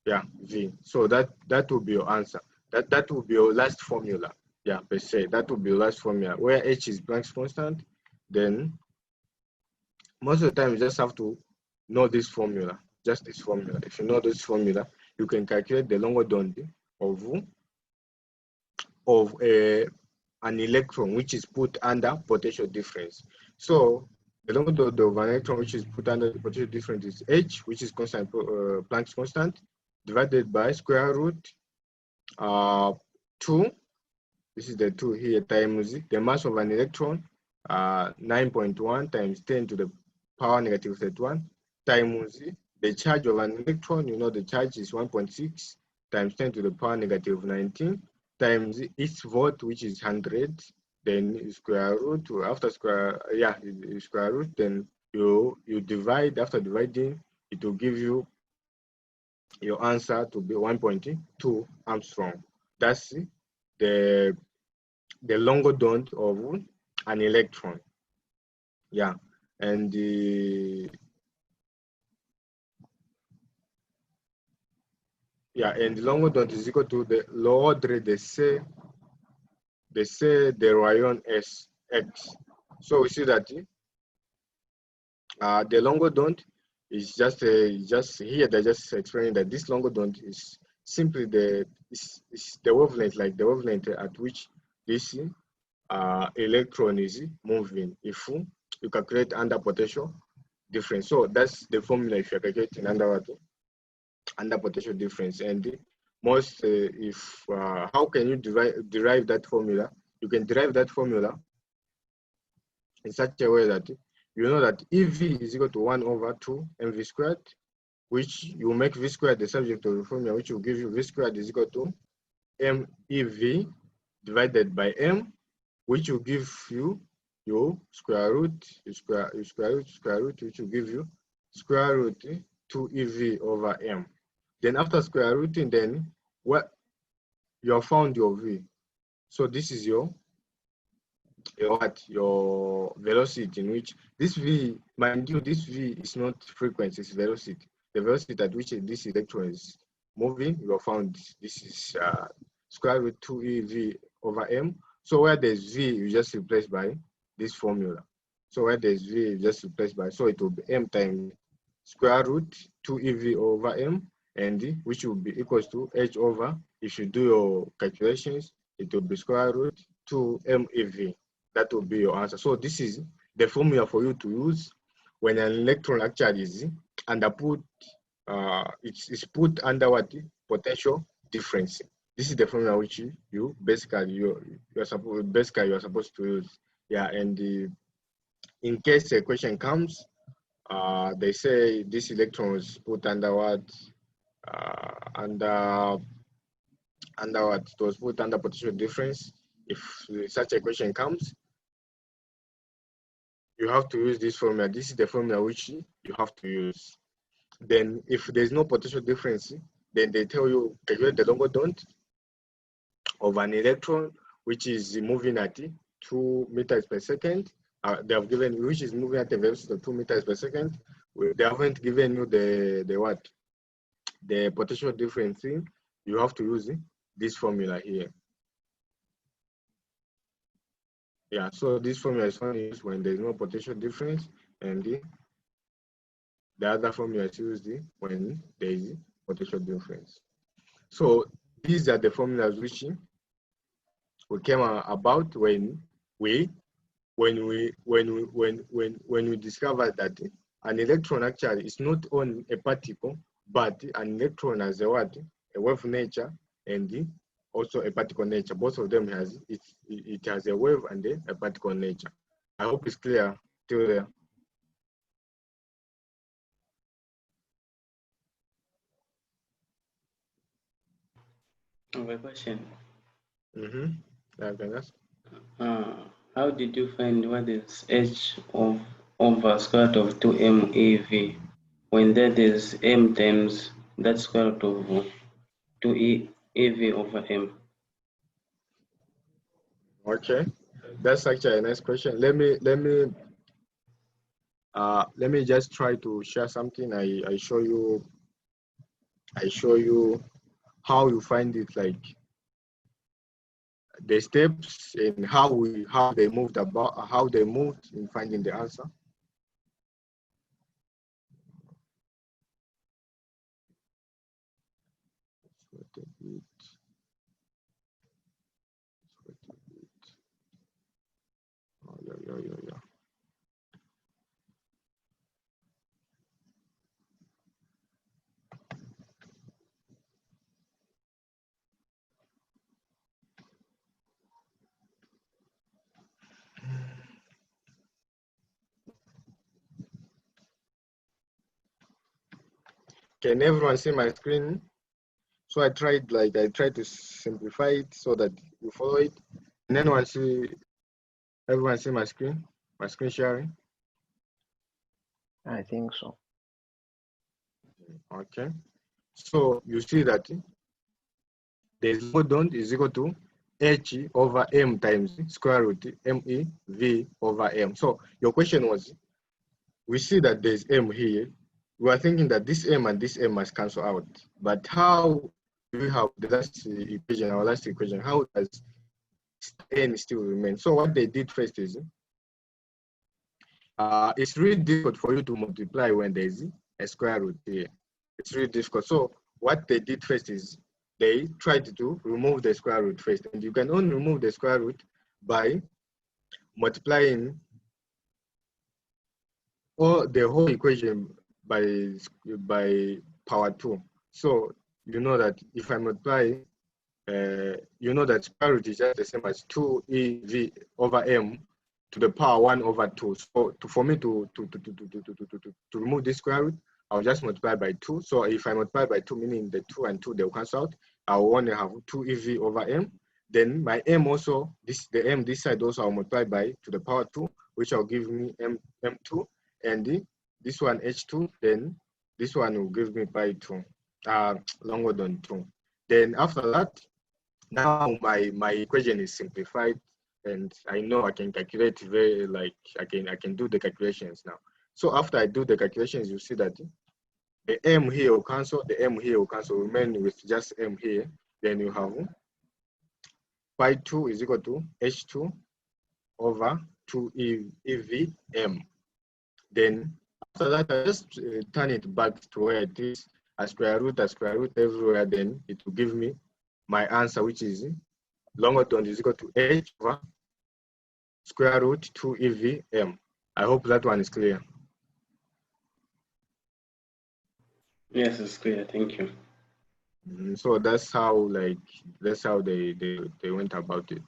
yeah, v. So that will be your answer. That will be your last formula. Yeah, per se, that will be your last formula, where h is Planck's constant. Then most of the time you just have to know this formula, just this formula. If you know this formula, you can calculate the longitude of an electron which is put under potential difference. So the longitude of an electron which is put under the potential difference is h, which is constant, Planck's constant, divided by square root 2. This is the 2 here, times the mass of an electron, 9.1 times 10 to the power negative 31, times the charge of an electron. You know the charge is 1.6 times 10 to the power negative 19, times its volt, which is 100, then square root, after square root, then you divide. After dividing, it will give you your answer to be 1.2 Armstrong. That's the longitude of an electron. Yeah, and the longitude is equal to the l'ordre de C de rayon S X. So we see that the longitude is just here. They're just explaining that this longitude is simply the wavelength, like the wavelength at which this electron is moving. If you calculate under potential difference, so that's the formula if you're calculating under potential difference. And most how can you derive that formula? You can derive that formula in such a way that you know that EV is equal to 1/2 mv squared, which you make v squared the subject of the formula, which will give you v squared is equal to MEV divided by m, which will give you your square root, which will give you square root 2EV over m. Then after square rooting, then what you have found your v. So this is your velocity, in which this v, mind you, this v is not frequency, it's velocity. The velocity at which this electron is moving, you have found this is square root 2EV over m. So where there's v, you just replace by this formula. So where there's v, you just replace by, so it will be m times square root 2EV over m, and which will be equals to h over, if you do your calculations, it will be square root 2 MEV. That will be your answer. So this is the formula for you to use when an electron actually is under put, it's put under what? Potential difference. This is the formula which you basically you're supposed to use. Yeah, and in case a question comes, they say this electron was put under what? Under what? It was put under potential difference. If such a question comes, you have to use this formula. This is the formula which you have to use. Then if there's no potential difference, then they tell you calculate the longitude of an electron which is moving at 2 meters per second. They have given you which is moving at a velocity of 2 meters per second. They haven't given you the what? The potential difference thing. You have to use this formula here. Yeah, so this formula is only used when there is no potential difference, and the other formula is used when there is potential difference. So these are the formulas which we came about when we discovered that an electron actually is not only a particle, but an electron has a what? A wave nature and also a particle nature. Both of them has it has a wave and a particle nature. I hope it's clear till there. I have a question. I can ask. How did you find what is h over square root of 2m ev when that is m times that square root of 2e ev over m? Okay, that's actually a nice question. Let me just try to share something. I show you how you find it, like the steps and how they moved in finding the answer. Yeah. Can everyone see my screen? So I tried to simplify it so that you follow it. And then everyone see my screen sharing? I think so. Okay. So you see that the photon is equal to h over m times square root me v over m. So your question was, we see that there's m here. We are thinking that this m and this m must cancel out. But how do we have the last equation, our last equation? How does n still remain? So what they did first is, it's really difficult for you to multiply when there's a square root here. It's really difficult. So what they did first is they tried to remove the square root first, and you can only remove the square root by multiplying the whole equation by power 2. So you know that if I multiply, you know that square root is just the same as 2ev over m to the power 1 over 2. So for me to remove this square root, I'll just multiply by 2. So if I multiply by 2, meaning the 2 and 2 they'll cancel out, I'll only have 2ev over m. Then my m also, the m this side also I'll multiply by to the power 2, which will give me m2, and this one h2. Then this one will give me by 2, longer than 2. Then after that, now my equation is simplified, and I know I can calculate I can do the calculations now. So after I do the calculations, you see that the m here will cancel, the m here will cancel, remain with just m here. Then you have pi 2 is equal to h2 over 2 ev m. Then after that, I just turn it back to where it is, a square root everywhere. Then it will give me my answer, which is longitude is equal to h over square root 2 ev m. I hope that one is clear. Yes, it's clear. Thank you. So that's how they went about it.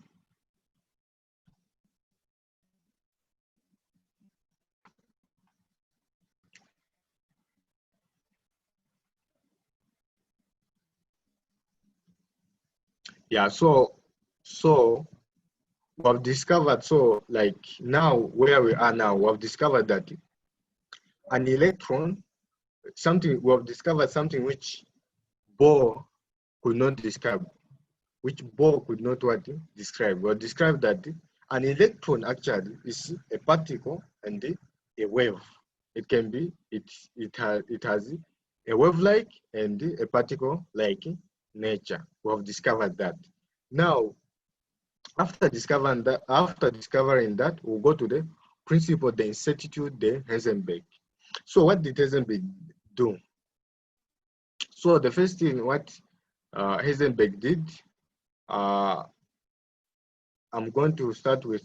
Yeah, so we've discovered, so like now where we are now, we've discovered that an electron, we've discovered something which Bohr could not describe, which Bohr could not describe. We've described that an electron actually is a particle and a wave. It can be, it has a wave-like and a particle-like nature. We have discovered that. Now, after discovering that, we'll go to the principle de incertitude de Heisenberg. So what did Heisenberg do? So the first thing what Heisenberg did, I'm going to start with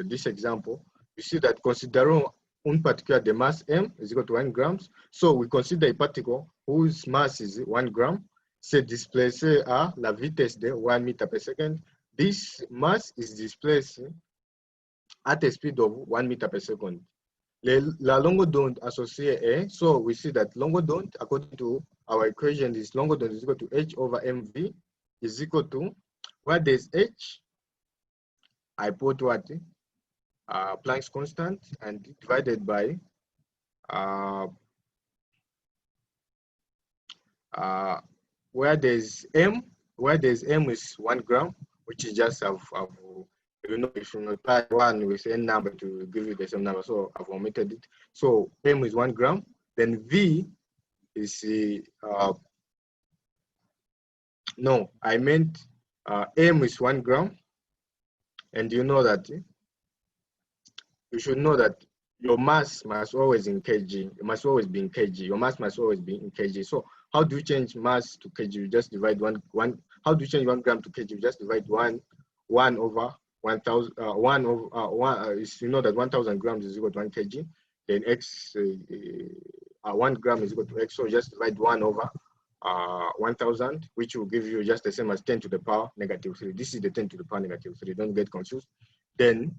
this example. You see that considering un particular the mass m is equal to 1 grams. So we consider a particle whose mass is 1 gram. C'est displacé à la vitesse de 1 meter per second. This mass is displaced at a speed of 1 meter per second. La longueur d'onde associée est, so we see that longueur d'onde, according to our equation, is longueur d'onde is equal to h over mv is equal to, where there's h, I put what? Planck's constant and divided by where there's m is 1 gram, which is just you know, if you multiply 1 with n number to give you the same number, so I've omitted it. So m is 1 gram, then v is no, I meant m is 1 gram, and you know that you should know that your mass must always in kg. It must always be in kg. Your mass must always be in kg. So how do you change mass to kg? You just divide one. How do you change 1 gram to kg? You just divide one over 1,000. You know that 1,000 grams is equal to 1 kg. Then x 1 gram is equal to x. So just divide 1 over 1,000, which will give you just the same as 10 to the power negative 3. This is the 10 to the power negative 3. Don't get confused. Then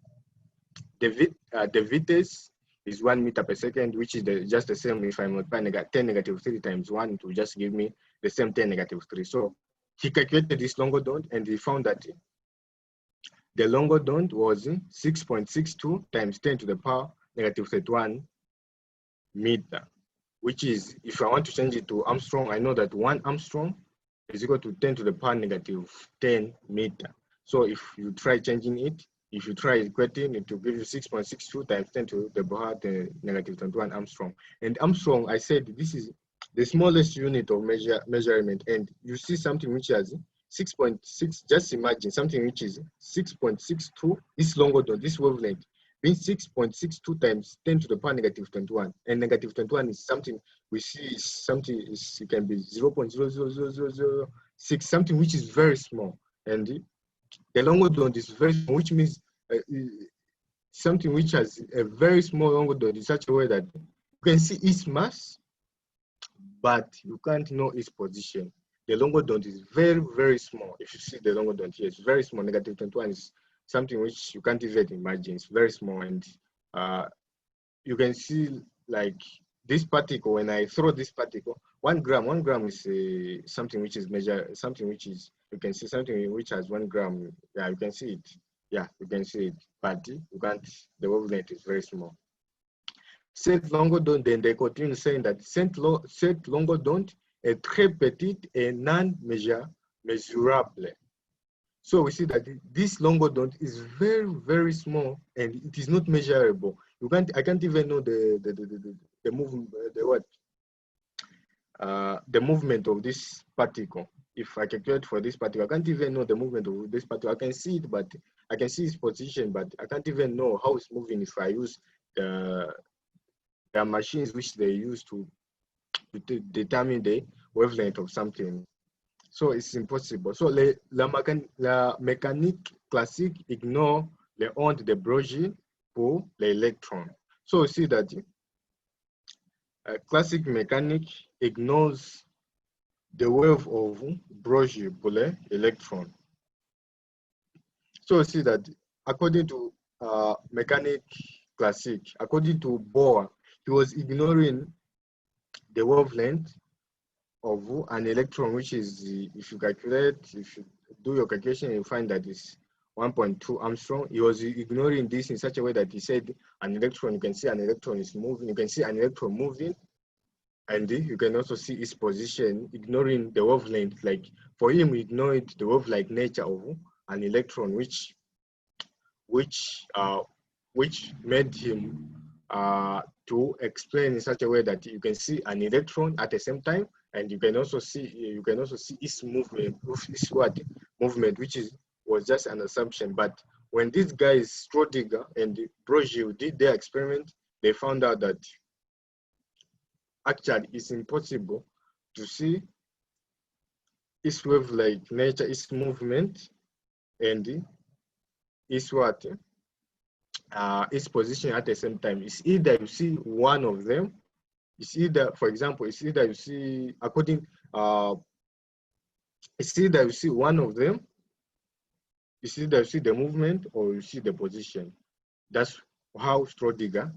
the vitesse is 1 meter per second, which is just the same. If I multiply 10 negative 3 times 1, it will just give me the same 10 negative 3. So he calculated this longueur d'onde and he found that the longueur d'onde was 6.62 times 10 to the power negative 31 meter, which is, if I want to change it to Armstrong, I know that 1 Armstrong is equal to 10 to the power negative 10 meter. So if you try changing it, if you try equating, it will give you 6.62 times 10 to the power negative 21 Armstrong. And Armstrong, I said, this is the smallest unit of measurement. And you see something which has 6.6, just imagine something which is 6.62, this longueur d'onde, this wavelength, means 6.62 times 10 to the power negative 21. And negative 21 is something we see is something, it can be 0.00006, something which is very small. And the longueur d'onde is very small, which means something which has a very small longueur d'onde in such a way that you can see its mass, but you can't know its position. The longueur d'onde is very, very small. If you see the longueur d'onde here, it's very small. Negative 21 is something which you can't even imagine. It's very small, and you can see like this particle. When I throw this particle, 1 gram is something which is measured, something which is, you can see something which has 1 gram. Yeah, you can see it. Yeah, you can see it, but you can't. The wavelength is very small. Cette longueur d'onde, then they continue saying that cette longueur d'onde est très petite et non mesurable. So we see that this longueur d'onde is very, very small and it is not measurable. I can't even know the movement, the movement of this particle. If I calculate for this particle, I can't even know the movement of this particle. I can see it, but I can see its position, but I can't even know how it's moving if I use the machines which they use to determine the wavelength of something. So it's impossible. So la mécanique classique ignore les ondes de Broglie pour l'électron. So you see that classic mechanic ignores the wave of Broglie pour l'électron. So you see that according to mechanic classic, according to Bohr, he was ignoring the wavelength of an electron, which is, if you do your calculation, you find that it's 1.2 Armstrong. He was ignoring this in such a way that he said an electron, you can see an electron is moving, you can see an electron moving, and you can also see its position, ignoring the wavelength. Like for him, he ignored the wave-like nature of an electron, which made him to explain in such a way that you can see an electron at the same time, and you can also see its movement, which was just an assumption. But when these guys Schrödinger and Broglie did their experiment, they found out that actually it's impossible to see its wave-like nature, its movement, and its what? Its position at the same time. It's either you see one of them. It's either, for example, it's either you see it's either you see one of them. It's either you see the movement or you see the position. That's how Schrödinger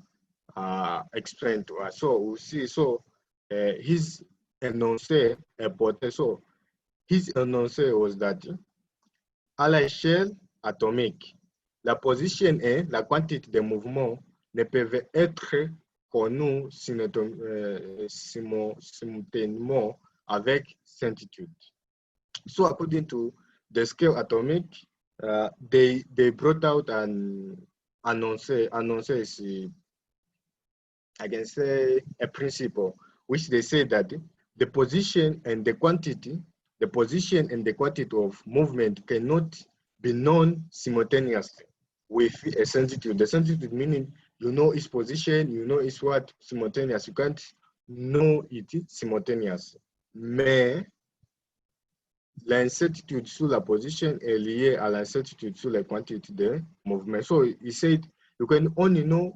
explained to us. So we see. So his énoncé important. So his énoncé was that à l'échelle atomique, la position et la quantité de mouvement ne peuvent être connues simultanément avec certitude. So according to the scale atomic, they brought out an énoncé is, I can say, a principle, which they say that the position and the quantity of movement cannot be known simultaneously with a certitude. The certitude meaning you know its position, you know its what simultaneous. You can't know it simultaneously. Mais l'incertitude sur la position est liée à l'incertitude sur la quantité de mouvement. So he said you can only know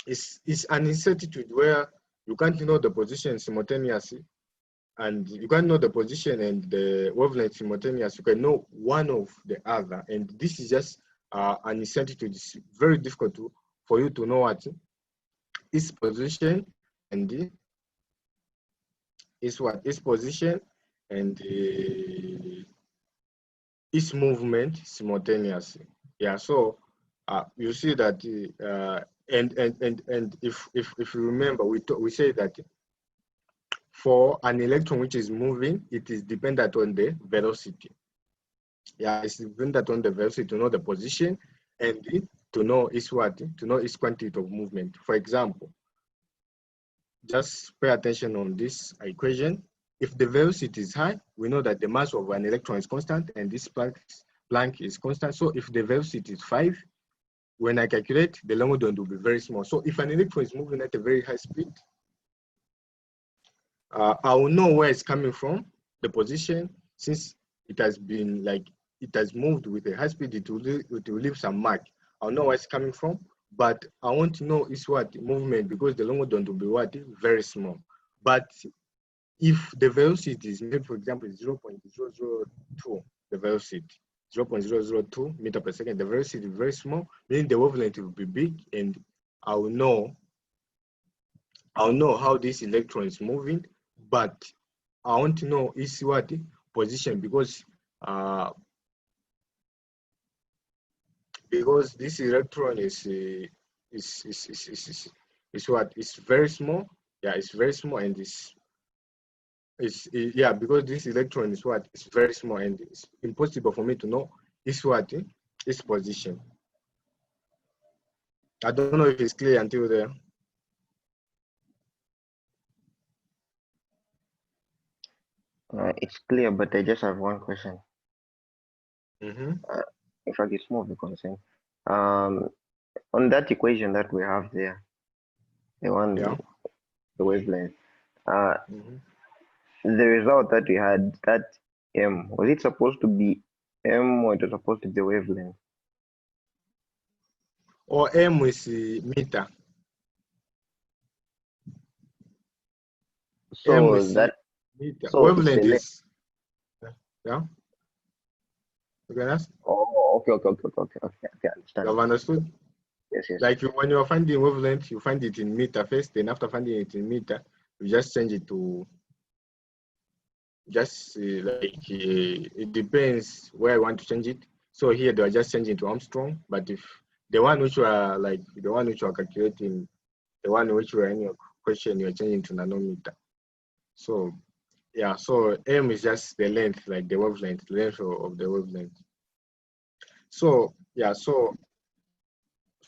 it's an incertitude where you can't know the position simultaneously, and you can't know the position and the wavelength simultaneously. You can know one of the other, and this is just an incertitude. It's very difficult for you to know what its position and its position and its movement simultaneously. Yeah, so you see that and if you remember, we say that for an electron which is moving, it is dependent on the velocity. Yeah, it's dependent on the velocity to know the position and to know its what? To know its quantity of movement. For example, just pay attention on this equation. If the velocity is high, we know that the mass of an electron is constant and this Planck is constant. So if the velocity is 5, when I calculate, the longitude will be very small. So if an electron is moving at a very high speed, I will know where it's coming from, the position, since it has been it has moved with a high speed, it will leave some mark. I'll know where it's coming from, but I want to know its what movement, because the longitude will be what? Very small. But if the velocity is maybe, for example, 0.002, the velocity, 0.002 meter per second, the velocity is very small, meaning the wavelength will be big, and I'll know how this electron is moving, but I want to know its what position, because this electron is what? It's very small. Yeah, it's very small, and yeah, because this electron is what? It's very small, and it's impossible for me to know its what? Its position. I don't know if it's clear until there. It's clear, but I just have one question. Mm-hmm. In fact, it's more of a concern. On that equation that we have there, the one, Yeah. the wavelength, Mm-hmm. the result that we had, that M, was it supposed to be M or it was supposed to be the wavelength? Or M is meter. So M is that meter. so it's Wavelength the length. is, yeah. You can ask? Oh, okay, understand. You have understood? Yes. Like when you are finding wavelength, you find it in meter first, then after finding it in meter, you just change it to it depends where I want to change it. So here they are just changing to Armstrong, but if the one which you are calculating, the one which you are in your question, you are changing to nanometer. So yeah, so M is just the length, like the wavelength, length of the wavelength. So yeah, so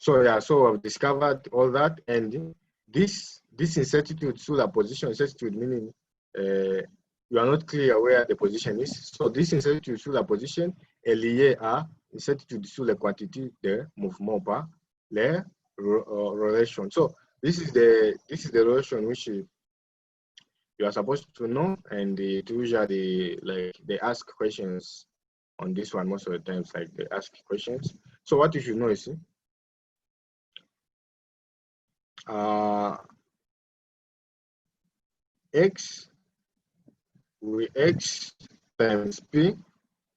I've discovered all that, and this incertitude, so the position incertitude, meaning you are not clear where the position is. So this incertitude sur la position est liée à incertitude sur la quantité de mouvement par les relations. So this is the relation which you are supposed to know, and it usually like they ask questions on this one most of the times, like they ask questions. So what you should know is x times p.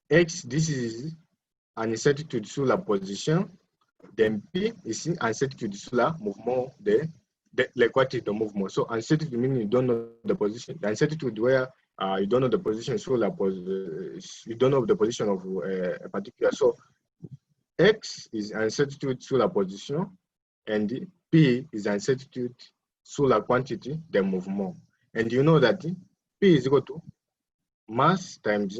X, this is an incertitude sur la position, then p is uncertitude sur la mouvement the quantity of movement. So uncertitude meaning you don't know the position. The uncertitude where you don't know the position sur la you don't know the position of a particular. So x is uncertitude sur la position, and p is uncertitude sur la quantity the mouvement. And you know that p is equal to mass times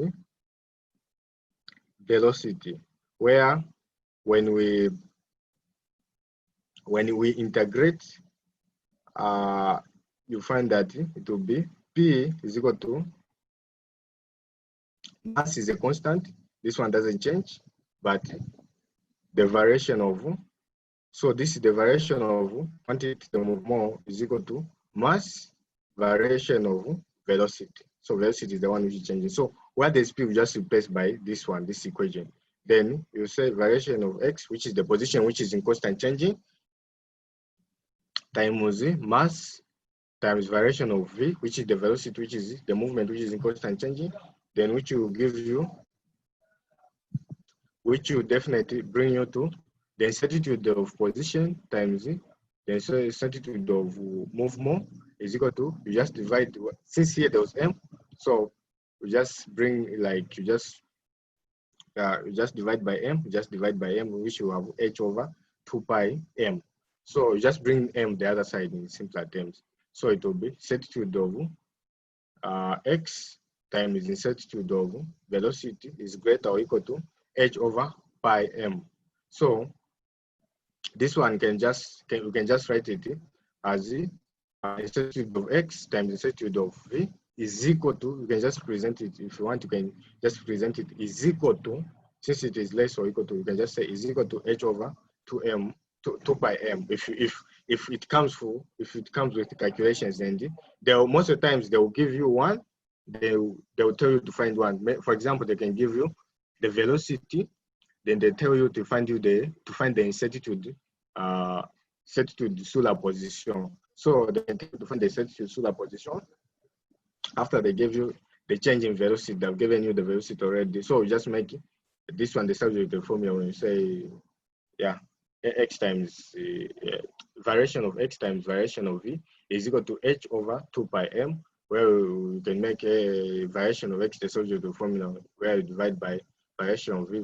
velocity, where when we integrate, you find that it will be P is equal to mass is a constant. This one doesn't change, but the variation of, so this is the variation of quantity the movement is equal to mass variation of velocity. So velocity is the one which is changing. So where there's P, we just replace by this one, this equation. Then you say variation of x, which is the position which is in constant changing, times mass times variation of v, which is the velocity, which is the movement which is in constant changing, then which will give you, which will definitely bring you to the uncertitude of position times the uncertitude of movement is equal to, you just divide, since here there was m, so you just bring, like, you just divide by m, which will have h over 2 pi m. So you just bring m the other side in simpler terms. So it will be certitude of x times the certitude of velocity is greater or equal to h over pi m. So this one we can just write it as the certitude of x times the certitude of v is equal to, you can just present it, if you want, you can just present it is equal to, since it is less or equal to, you can just say is equal to h over 2 pi m. If it comes with the calculations, then most of the times they will give you one, they will tell you to find one. For example, they can give you the velocity, then they tell you to find the incertitude sur la position. So they can tell you to find the incertitude sur la position. After they give you the change in velocity, they've given you the velocity already. So you just make this one the subject of the formula when you say, yeah, x times variation of x times variation of v is equal to h over 2 pi m, where you can make a variation of x the subject of the formula where you divide by variation of v.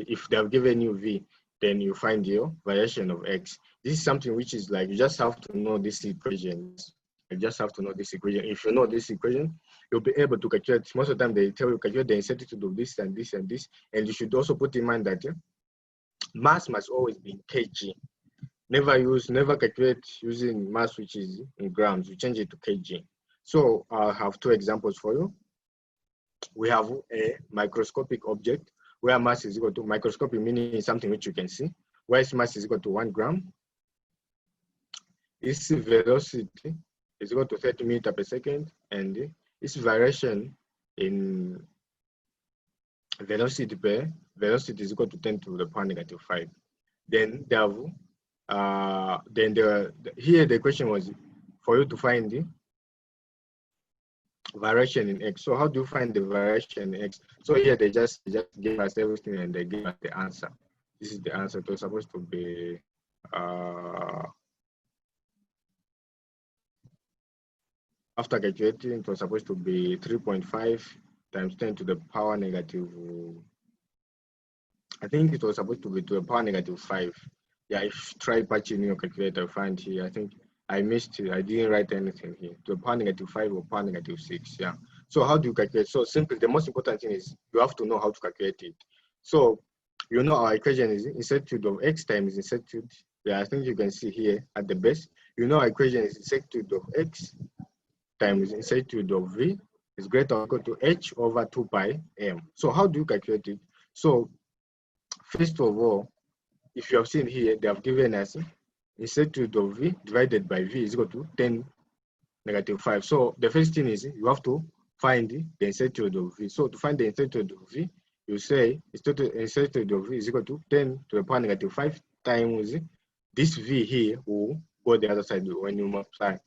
If they have given you v, then you find your variation of x. This is something which is like, you just have to know this equation. If you know this equation, you'll be able to calculate. Most of the time they tell you calculate the uncertitude of this and this and this, and you should also put in mind that mass must always be in kg. Never calculate using mass which is in grams. You change it to kg. So I have two examples for you. We have a microscopic object where mass is equal to, microscopic meaning something which you can see, where mass is equal to 1 gram. Its velocity is equal to 30 meters per second, and its variation in velocity is equal to 10 to the power negative 5. Then they have, here the question was for you to find the variation in x. So how do you find the variation in x? So here they just give us everything and they give us the answer. This is the answer. It was supposed to be after calculating, it was supposed to be 3.5 times 10 to the power negative, I think it was supposed to be to the power negative 5. Yeah, if you try patching your calculator, find here, I think I missed it. I didn't write anything here. To the power negative 5 or power negative 6. Yeah. So how do you calculate? So simply, the most important thing is you have to know how to calculate it. So you know our equation is incertitude of x times incertitude. Yeah, I think you can see here at the base. You know our equation is incertitude of x times incertitude of v is greater or equal to h over 2 pi m. So how do you calculate it? So first of all, if you have seen here, they have given us incertitude of v divided by v is equal to 10 -5. So the first thing is you have to find the incertitude of V. So to find the incertitude of V, you say incertitude of V is equal to 10 to the power -5 times this V here will go the other side when you multiply.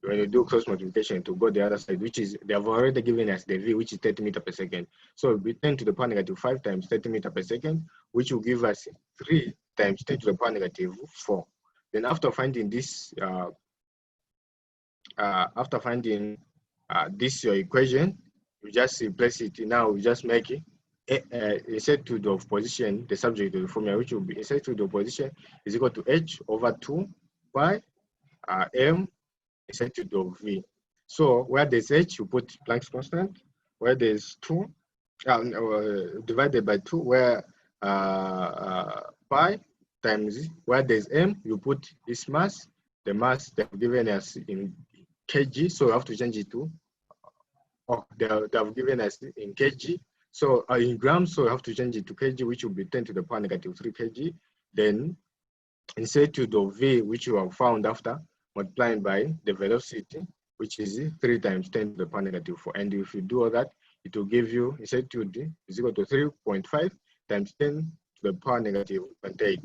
When you do cross multiplication to go the other side, which is, they have already given us the V, which is 30 meters per second. So it'll be 10 to the power -5 times 30 meters per second, which will give us 3 times 10 to the power -4. Then after finding this, this your equation, you just replace it. Now you just make it incertitude of position, the subject of the formula, which will be incertitude of position is equal to h over 2 pi m incertitude of V. So where there's h, you put Planck's constant. Where there's 2, divided by 2, where pi times, where there's m, you put this mass, the mass they've given us in kg, so you have to change it to, they've given us in kg, so in grams, so you have to change it to kg, which will be 10 to the power -3 kg. Then incertitude of V, which you have found after multiplying by the velocity, which is 3 times 10 to the power -4. And if you do all that, it will give you incertitude is equal to 3.5 times 10 to the power -28.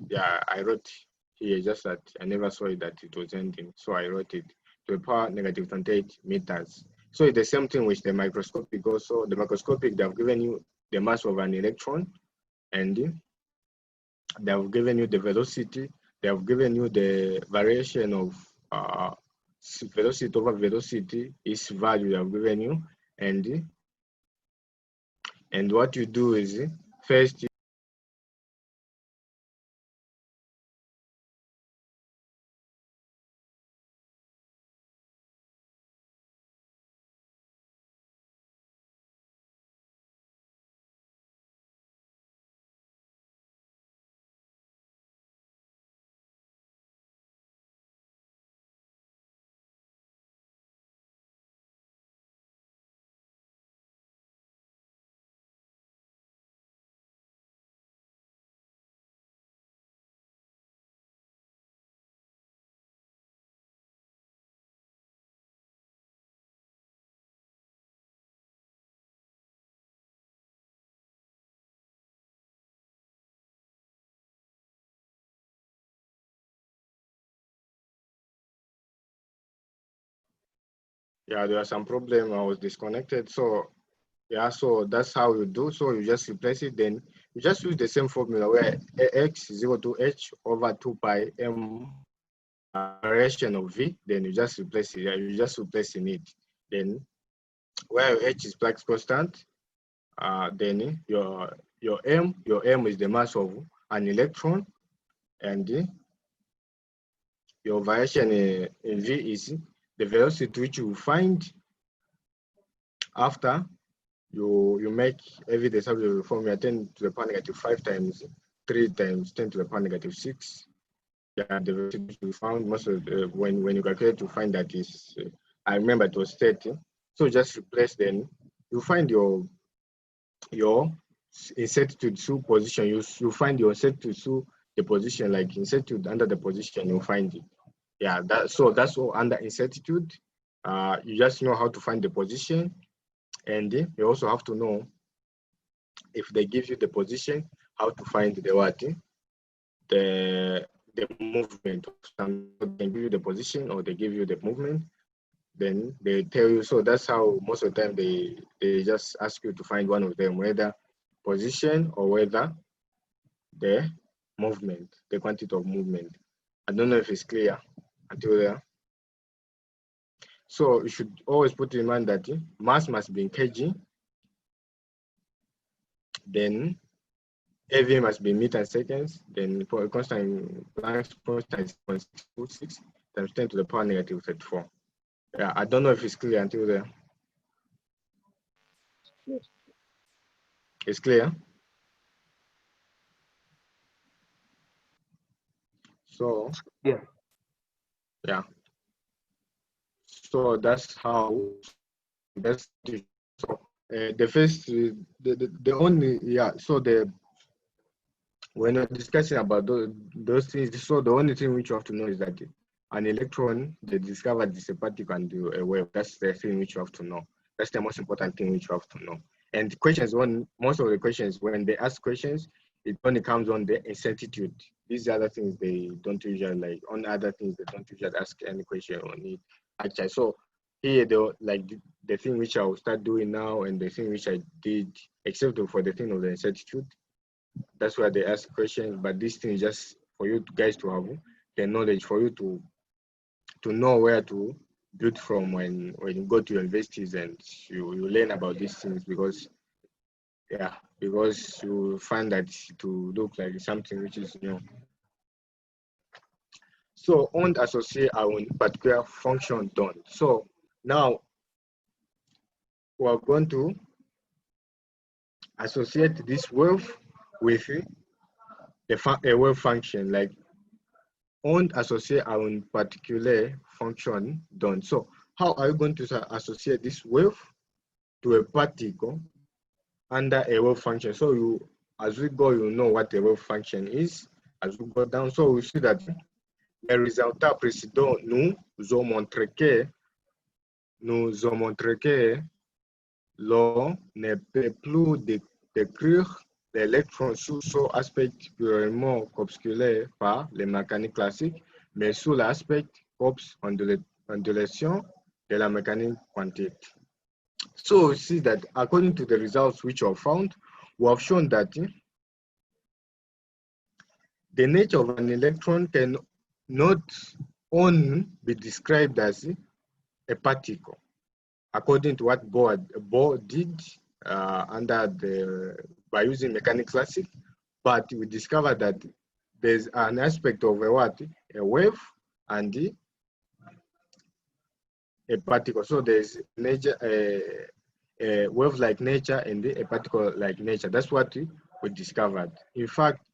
Yeah, I wrote here just that I never saw it that it was ending, so I wrote it to the power -28 meters. So it's the same thing with the microscopic also. The microscopic, they have given you the mass of an electron, and they have given you the velocity. They have given you the variation of velocity over velocity, its value they have given you, and what you do is first yeah, there was some problem. I was disconnected. So yeah, so that's how you do. So you just replace it. Then you just use the same formula where x is equal to h over 2 pi m variation of V. Then you just replace it. You just replace in it. Then where h is Planck's constant, then your m is the mass of an electron, and your variation in V is the velocity which you find after you make every the subject of the formula 10 to the power -5 times 3 times 10 to the power -6. Yeah, the velocity you found most of when you calculate to find that is I remember it was 30. So just replace, then you find your incertitude to position. You find your incertitude to the position, like incertitude under the position, you find it. Yeah, that's all under incertitude. You just know how to find the position, and you also have to know, if they give you the position, how to find the what, the movement. They give you the position or they give you the movement, then they tell you. So that's how most of the time they just ask you to find one of them, whether position or whether the movement, the quantity of movement. I don't know if it's clear until there. So you should always put in mind that mass must be in kg, then AV must be meters seconds, then for a constant, Planck's constant is 0.626 times 10 to the power -34. Yeah, I don't know if it's clear until there. It's clear. So yeah. So that's how best. So the first, the only, yeah. So when you're discussing about those things, so the only thing which you have to know is that an electron, they discovered is a particle and a wave. That's the thing which you have to know. That's the most important thing which you have to know. And questions, most of the questions, when they ask questions, it only comes on the incertitude. These other things they don't usually like. On other things they don't usually ask any question on it. Actually, so here the thing which I will start doing now and the thing which I did, except for the thing of the incertitude, that's why they ask questions. But this thing is just for you guys to have the knowledge, for you to know where to build from when you go to universities and you learn about these things, because you find that to look like something which is new. So on associate our particular function done. So now we're going to associate this wave with a wave function, like on associate our particular function done. So how are you going to associate this wave to a particle under a wave function? So you, as we go, you know what a wave function is. As we go down, so we see that les résultats précédents nous ont montré que l'on ne peut plus décrire l'électron sous son aspect purement corpusculaire par les mécaniques classiques, mais sous l'aspect ondulation de la mécanique quantique. So we see that according to the results which are found, we have shown that the nature of an electron can not only be described as a particle, according to what Bohr did by using mechanics classic, but we discovered that there's an aspect of a wave and a particle. So there's nature, a wave-like nature and a particle-like nature. That's what we discovered. In fact,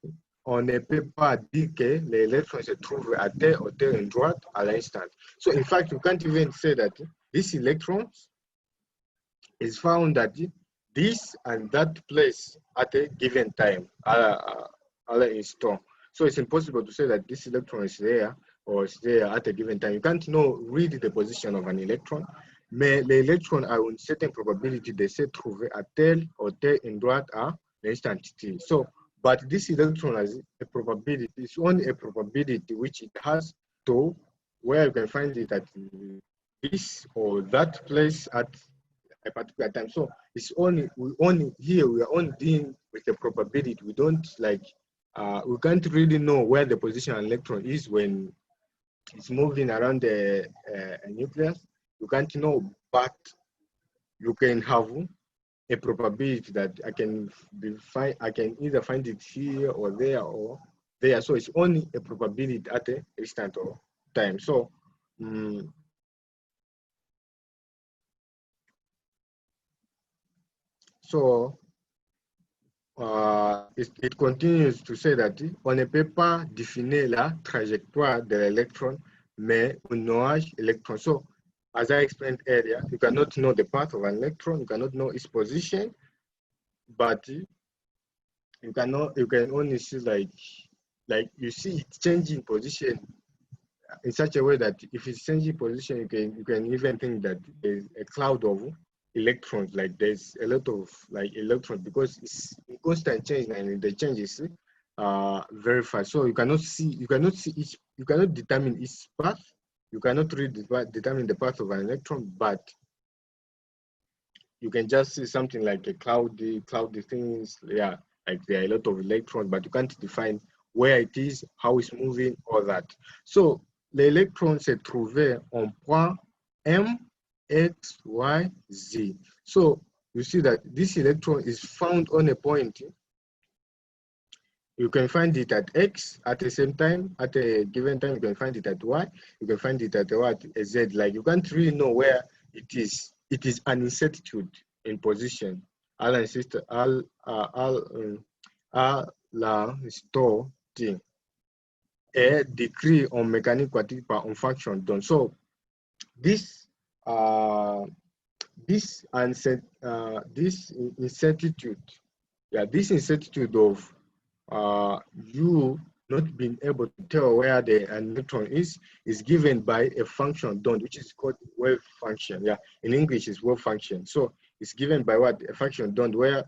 on ne peut pas dire que l'électron se trouve à terre ou terre en droite à l'instant. So in fact, you can't even say that this electron is found at this and that place at a given time, à l'instant. So it's impossible to say that this electron is there or is there at a given time. You can't know really the position of an electron, mais l'électron a une certaine probability de se trouver à tel ou tel endroit à l'instant T. So, but this electron has a probability, it's only a probability which it has to where you can find it at this or that place at a particular time. So it's only, we are only dealing with the probability. We don't we can't really know where the position of an electron is when it's moving around the nucleus. You can't know, but you can have a probability that I can either find it here or there or there. So it's only a probability at a instant or time. So it continues to say that on ne peut pas définir la trajectoire de l'électron, mais un nuage électron. So as I explained earlier, you cannot know the path of an electron, you cannot know its position, but you can only see like you see it changing position in such a way that if it's changing position, you can even think that there's a cloud of electrons, like there's a lot of electrons, because it's in constant change and the changes very fast. So you cannot determine its path. You cannot really determine the path of an electron, but you can just see something like a cloudy things. Yeah, like there are a lot of electrons, but you can't define where it is, how it's moving, all that. So l'électron se trouvait en point M, X, Y, Z. So you see that this electron is found on a point. You can find it at X at the same time, at a given time. You can find it at Y. You can find it at Z. Like you can't really know where it is. It is an incertitude in position. L'instant est décrit en mécanique quantique par une fonction done. So this incertitude of you not been able to tell where an electron is given by a function don't, which is called wave function. Yeah, in English it's wave function. So it's given by what? A function don't, where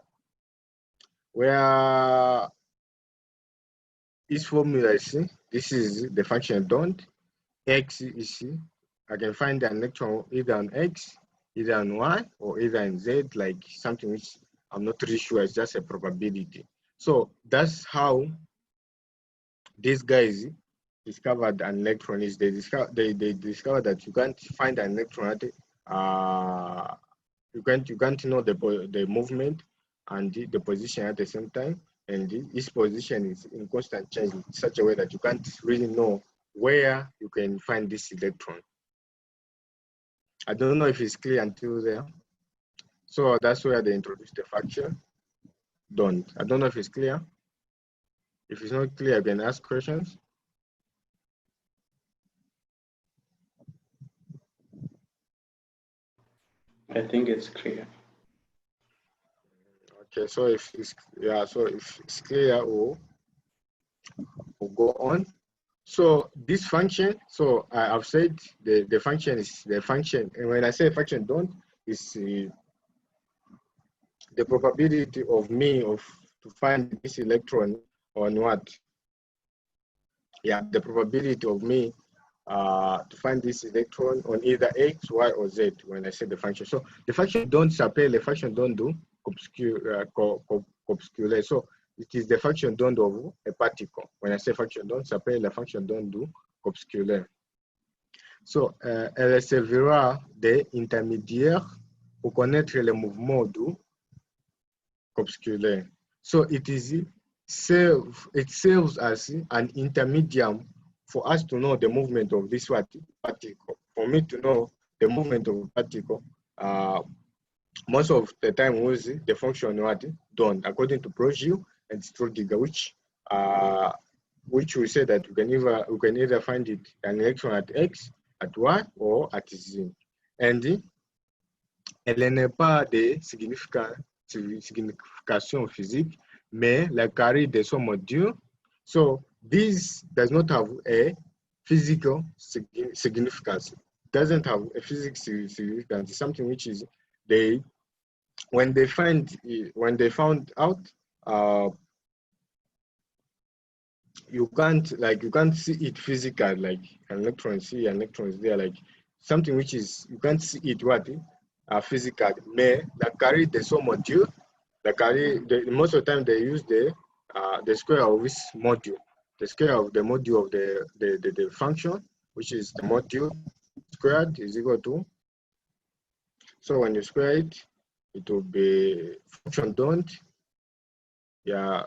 this formula is, this is the function don't. X is, I can find an electron either on X, either on Y, or either in Z, like something which I'm not really sure, it's just a probability. So that's how these guys discovered an electron is. They discovered that you can't find an electron at you can't know the movement and the position at the same time, and this position is in constant change in such a way that you can't really know where you can find this electron. I don't know if it's clear until there. So that's where they introduced the function don't. I don't know if it's clear. If it's not clear, I can ask questions. I think it's clear. Okay, so if it's clear, we'll go on. So this function, so I've said the function is the function, and when I say function don't, is the probability of me to find this electron on what? Yeah, the probability of me to find this electron on either X, Y, or Z when I say the function. So the function don't s'appelle le function don't do corpusculaire. So it is the function don't of a particle. When I say function don't s'appelle la function don't do corpusculaire. So elle servira d'intermédiaire pour connaître le mouvement du corpusculaire. So it serves as an intermediate for us to know the movement of this particle. For me to know the movement of a particle, most of the time was the function what don't, according to Broglie and Schrödinger, which we say that we can either find it an electron at X, at Y, or at Z. And elle n'est pas de signification physique, mais la carré de son module. So this does not have a physical significance. It doesn't have a physical significance. It's something which is when they found out, you can't see it physically, like an electron see an electron is there, like something which is you can't see it physically. Mais la carré de son module, most of the time they use the square of this module. The square of the module of the function, which is the module squared, is equal to, so when you square it, it will be function don't. Yeah,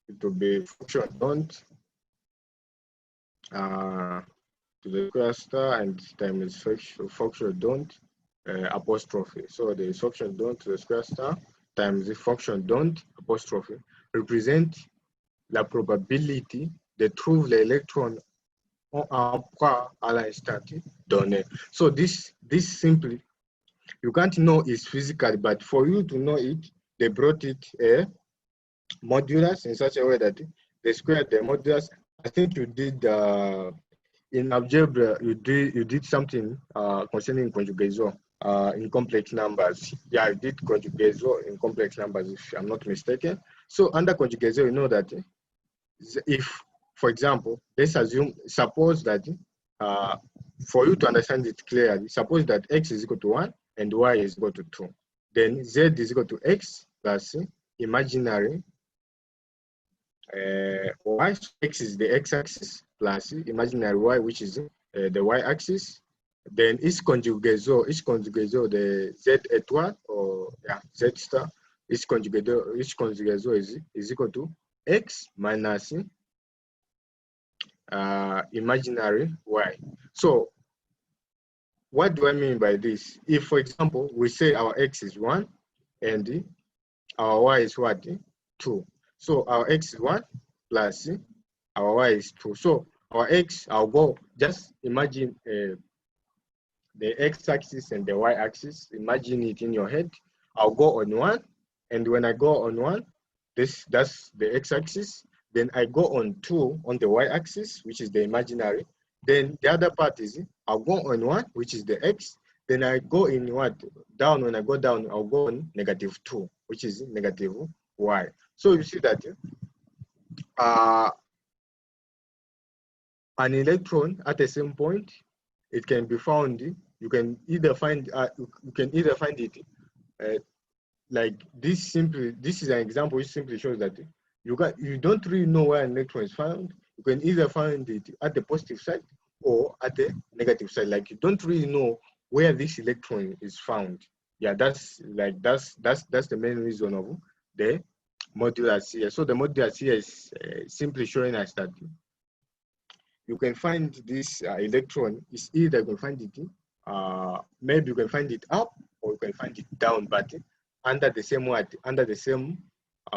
it will be function don't to the square star and times function don't apostrophe. So the function don't to the square star times the function don't apostrophe represent la probability de trouver l'électron en proie à l'instant donné. So this simply, you can't know it physically, but for you to know it, they brought it a modulus in such a way that they squared the modulus. I think you did in algebra, you did something concerning conjugaison in complex numbers. Yeah, I did conjugaison in complex numbers, if I'm not mistaken. So under conjugaison, you know that if, for example, suppose that for you to understand it clearly, suppose that X is equal to 1 and Y is equal to 2. Then Z is equal to X plus imaginary Y. So X is the X-axis plus imaginary Y, which is the Y-axis. Then each conjugaison, the Z étoile or Z star, each conjugaison is equal to X minus imaginary Y. So what do I mean by this? If, for example, we say our X is 1 and our Y is what? 2. So our X is 1 plus our Y is 2. So our X, I'll go, just imagine the X-axis and the Y-axis. Imagine it in your head. I'll go on 1, and when I go on 1, that's the X-axis. then I go on 2 on the y-axis, which is the imaginary. Then the other part is I'll go on 1, which is the x. Then I go in what? Down. When I go down, I'll go on -2, which is negative y. So you see that an electron at the same point, it can be found. You can either find it like this. Simply, this is an example which simply shows that you don't really know where an electron is found. You can either find it at the positive side or at the negative side. Like you don't really know where this electron is found. Yeah, that's the main reason of the modulus here. So the modulus here is simply showing us that you can find this electron is either you can find it maybe you can find it up or you can find it down, but under the same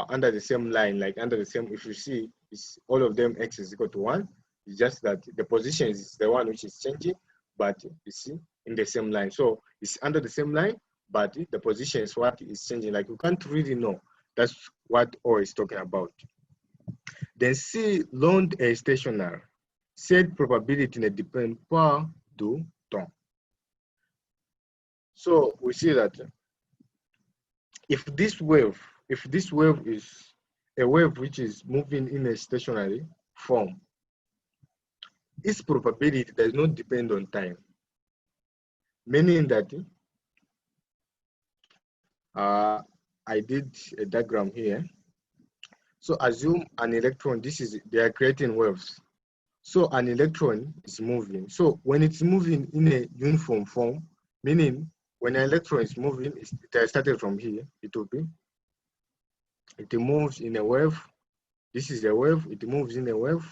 under the same line, like under the same. If you see, it's all of them x is equal to 1. It's just that the position is the one which is changing, but you see in the same line. So it's under the same line, but the position is what is changing. Like you can't really know. That's what O is talking about. Then C, long et stationnaire. Cette probability ne dépend pas du temps. So we see that if this wave is a wave which is moving in a stationary form, its probability does not depend on time. Meaning that I did a diagram here. So assume an electron, they are creating waves. So an electron is moving. So when it's moving in a uniform form, meaning when an electron is moving, it has started from here, it moves in a wave. This is a wave, it moves in a wave,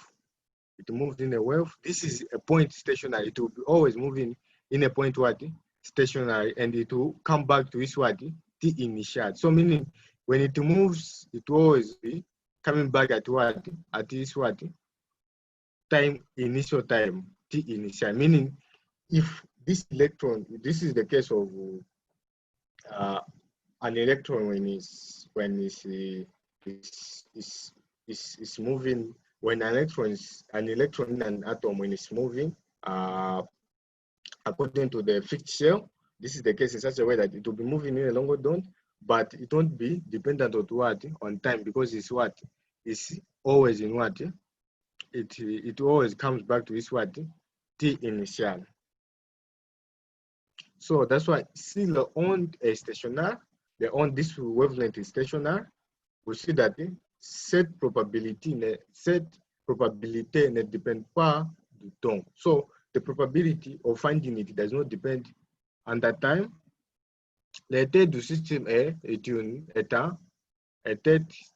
it moves in a wave. This is a point stationary. It will be always moving in a point what? Stationary, and it will come back to its what? T initial. So meaning when it moves, it will always be coming back at what? At its what? Time, initial time, T initial. Meaning if this electron, this is the case of an electron when it's moving. When an electron in an atom, when it's moving according to the fixed shell, this is the case in such a way that it will be moving in a longer dot, but it won't be dependent on what? On time, because it's what? It's always in what? It always comes back to its what? T initial. So that's why si le onde est stationnaire, the onde, this wavelength is stationary, we see that cette probabilité ne dépend pas du temps. So the probability of finding it does not depend on that time. L'état du système est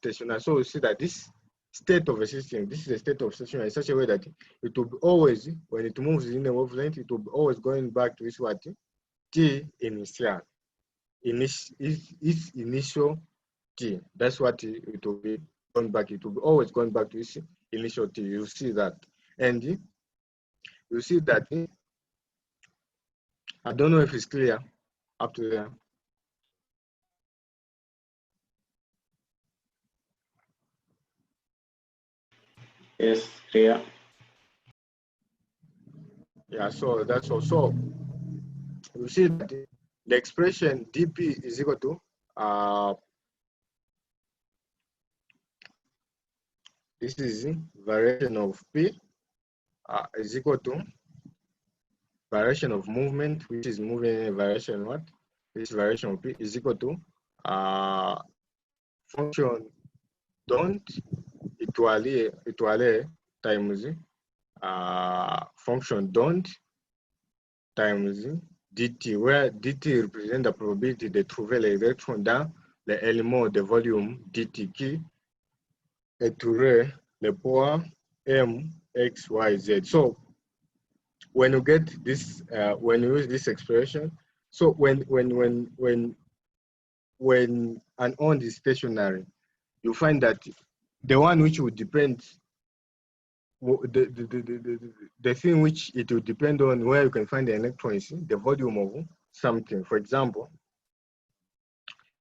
stationnaire. So we see that this state of a system, this is a state of stationary in such a way that it will be always, when it moves in a wavelength, it will be always going back to its what? T initial. Its initial T. That's what it will be going back. It will be always going back to its initial T. You see that. And you see that. I don't know if it's clear up to there. Yes, clear. Yeah, so that's also, you see that the expression dP is equal to this is variation of P is equal to variation of movement, which is moving in a variation what? This variation of P is equal to function don't étoilé times function don't times dt, where dt represents the probability de trouver l'électron dans l'élément de volume dt qui est le poids m, x, y, z. So when you get this, when you use this expression, so when an onde is stationary, you find that the one which would depend, the thing which it will depend on where you can find the electron is the volume of something. For example,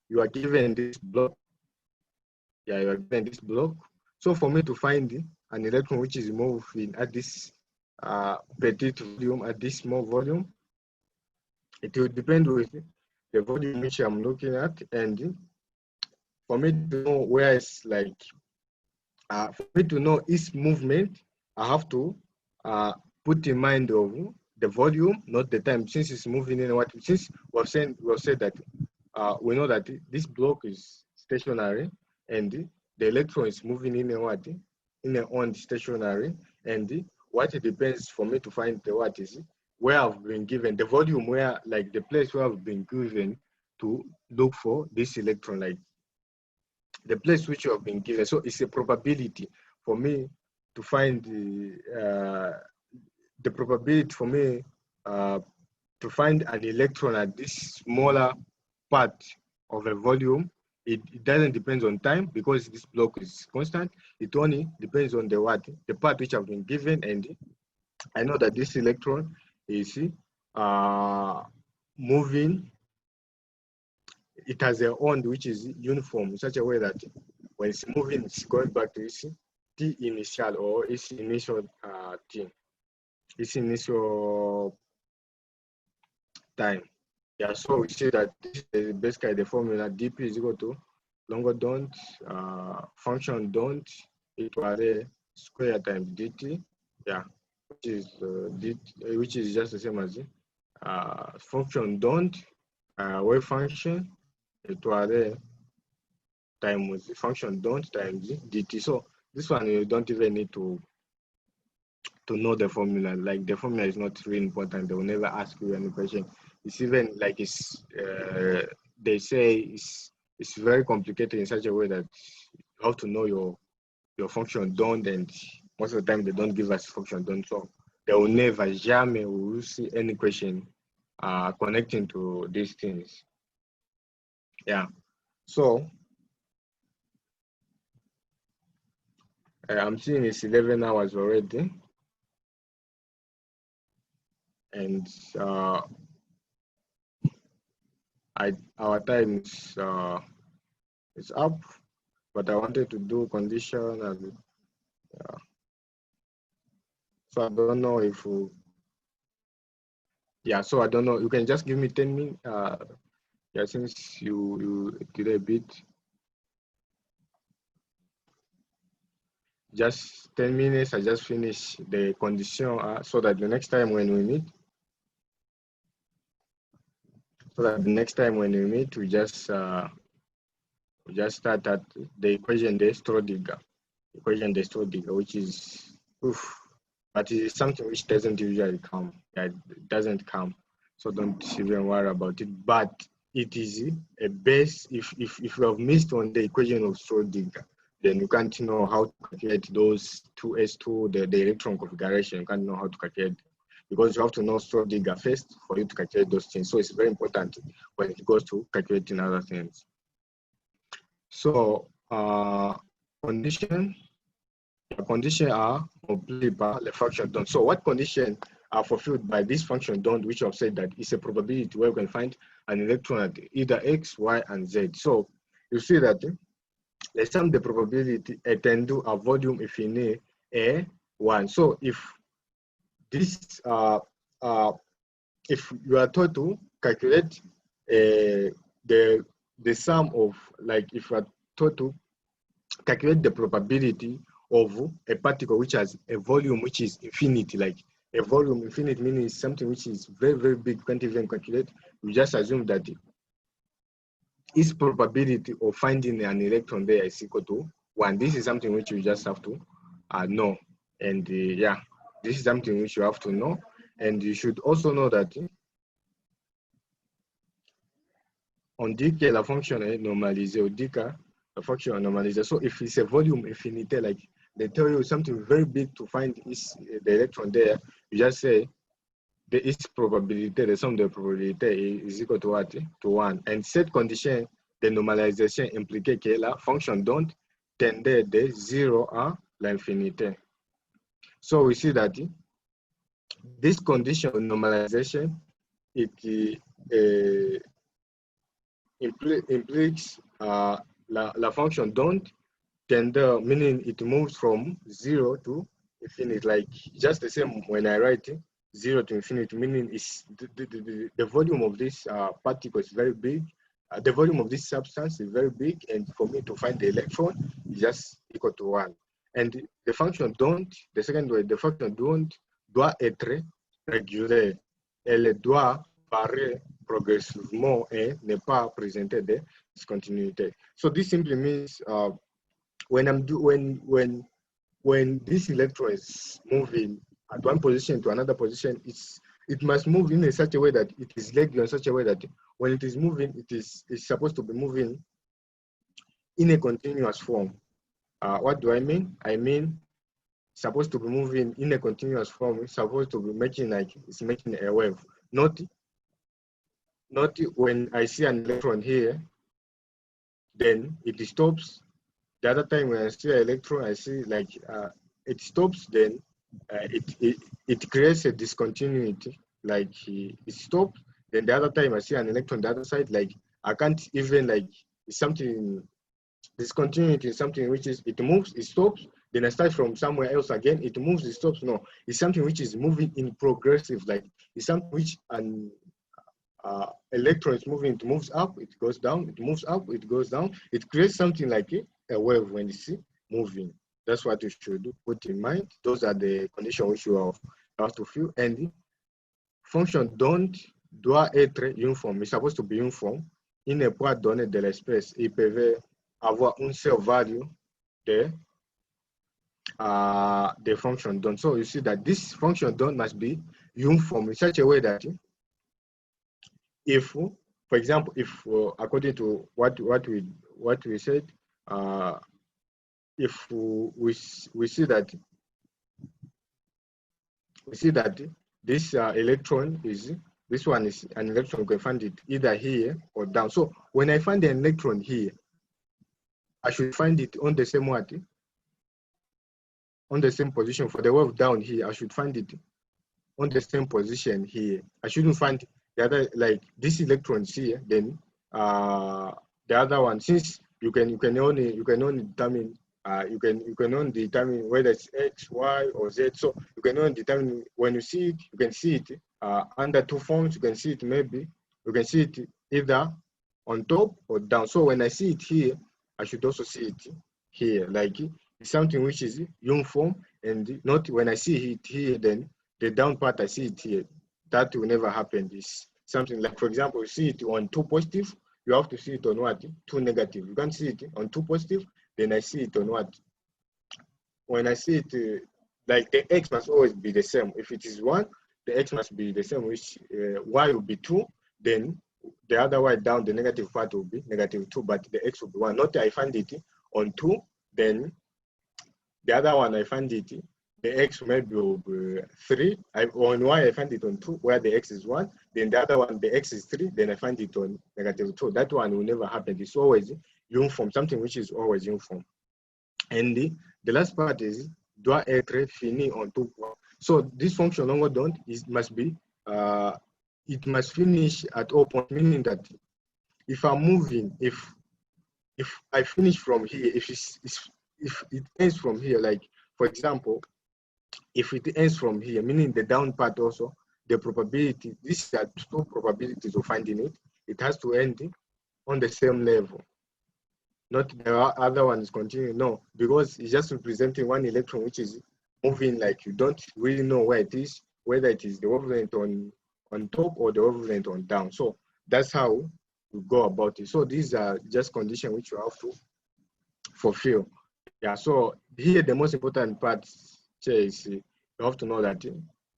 you are given this block. Yeah, you are given this block. So for me to find an electron which is moving at this petit volume, at this small volume, it will depend with the volume which I'm looking at, and for me to know where it's like, for me to know its movement, I have to put in mind of the volume, not the time, since it's moving in what, since we've said that we know that this block is stationary and the electron is moving in a what, in a on stationary, and what it depends for me to find the what is where I've been given the volume, where like the place where I've been given to look for this electron, like the place which you have been given. So it's a probability for me to find the probability for me to find an electron at this smaller part of a volume. It doesn't depend on time because this block is constant. It only depends on the what, the part which I've been given, and I know that this electron is moving. It has a bond which is uniform in such a way that when it's moving, it's going back to its T initial or its initial T, its initial time. Yeah, so we see that this is basically the formula. dp is equal to longer don't function don't equal a square times dt. Yeah, which is just the same as function don't wave function equal a times the function don't times dt. So this one you don't even need to know the formula. Like the formula is not really important. They will never ask you any question. It's even like it's they say it's very complicated in such a way that you have to know your function don't, and most of the time they don't give us function don't. So they will never jamais will see any question connecting to these things. Yeah. So I'm seeing it's 11 hours already, and our time is up, but I wanted to do condition, and so I don't know if we, yeah, so I don't know, you can just give me 10 minutes, yeah, since you did a bit, just 10 minutes, I just finish the condition so that the next time when we meet, we just start at the equation de Schrödinger, which is but it is something which doesn't usually come. Yeah, it doesn't come, so don't even worry about it. But it is a base. If you have missed on the equation of Schrödinger, then you can't know how to calculate those 2s2, the electron configuration. You can't know how to calculate, because you have to know Schrödinger first for you to calculate those things. So it's very important when it goes to calculating other things. So condition are complete by the function don't. So what condition are fulfilled by this function don't, which I've said that is a probability where we can find an electron at either x, y, and z. So you see that let's sum the probability attend to a volume infini a1. So if this if you are told to calculate the sum of, like, if you are told to calculate the probability of a particle which has a volume which is infinity, like a volume infinite meaning something which is very, very big, you can't even calculate, we just assume that its probability of finding an electron there is equal to 1. This is something which you just have to know. And yeah, this is something which you have to know. And you should also know that on DK, la fonction est normalisée. On DK, la fonction est normalisée. So if it's a volume infinite, like they tell you something very big to find the electron there, you just say the probability, the sum of the probability is equal to what? To 1. And cette condition de normalisation implique que la fonction don't tend de 0 à l'infinité. So we see that this condition of normalization, it impliques la fonction don't meaning it moves from 0 to infinite, like just the same when I write 0 to infinity, meaning is the volume of this particle is very big. The volume of this substance is very big, and for me to find the electron is just equal to 1. And the function don't, the second way, the function don't doit être régulier. Elle doit varier progressivement et ne pas présenter de discontinuité. So this simply means when this electron is moving at one position to another position, it must move in such a way that it is regular, in such a way that when it is moving, it's supposed to be moving in a continuous form. What do I mean? I mean, supposed to be moving in a continuous form. It's supposed to be making like it's making a wave. Not when I see an electron here, then it stops. The other time when I see an electron, I see like it stops. Then it creates a discontinuity. Like it stops. Then the other time I see an electron the other side, like I can't even like it's something. Discontinuity is something which is it moves, it stops. Then I start from somewhere else again. It moves, it stops. No, it's something which is moving in progressive. Like it's something which an electron is moving. It moves up, it goes down. It moves up, it goes down. It creates something like a wave when you see moving. That's what you should put in mind. Those are the conditions which you have to feel. And the function doit être uniforme. It's supposed to be uniform. Il ne peut donner de l'espèce. Il peut avoir une seule value de function done. So you see that this function done must be uniform in such a way that if, for example, if according to what we said, if we see that this electron is this one is an electron, we can find it either here or down. So when I find an electron here, I should find it on the same what? On the same position. For the wave down here, I should find it on the same position here. I shouldn't find the other, like this electron here, then the other one, since you can only determine you can only determine whether it's X, Y, or Z. So you can only determine when you see it, you can see it under two forms. You can see it you can see it either on top or down. So when I see it here, I should also see it here. Like it's something which is uniform, and not when I see it here, then the down part I see it here. That will never happen. It's something like, for example, you see it on 2 positive, you have to see it on what? 2 negative. You can't see it on 2 positive, then I see it on what? When I see it, like the X must always be the same. If it is 1, the X must be the same, which Y will be 2, then the other Y down, the negative part will be -2, but the X will be 1. Not I find it on 2, then the other one I find it, the X maybe will be 3. On Y I find it on 2, where the X is 1. Then the other one, the X is 3. Then I find it on -2. That one will never happen. It's always uniform, something which is always uniform. And the last part is doit être fini en tout point. So this function longer don't must be it must finish at all points, meaning that if I'm moving, if I finish from here, if it ends from here, like for example, if it ends from here, meaning the down part also, the probability, these are 2 probabilities of finding it, it has to end on the same level. Not the other one is continuing, no, because it's just representing one electron which is moving, like you don't really know where it is, whether it is the wavelength on top or the wavelength on down. So that's how we go about it. So these are just conditions which you have to fulfill. Yeah, so here the most important part is you have to know that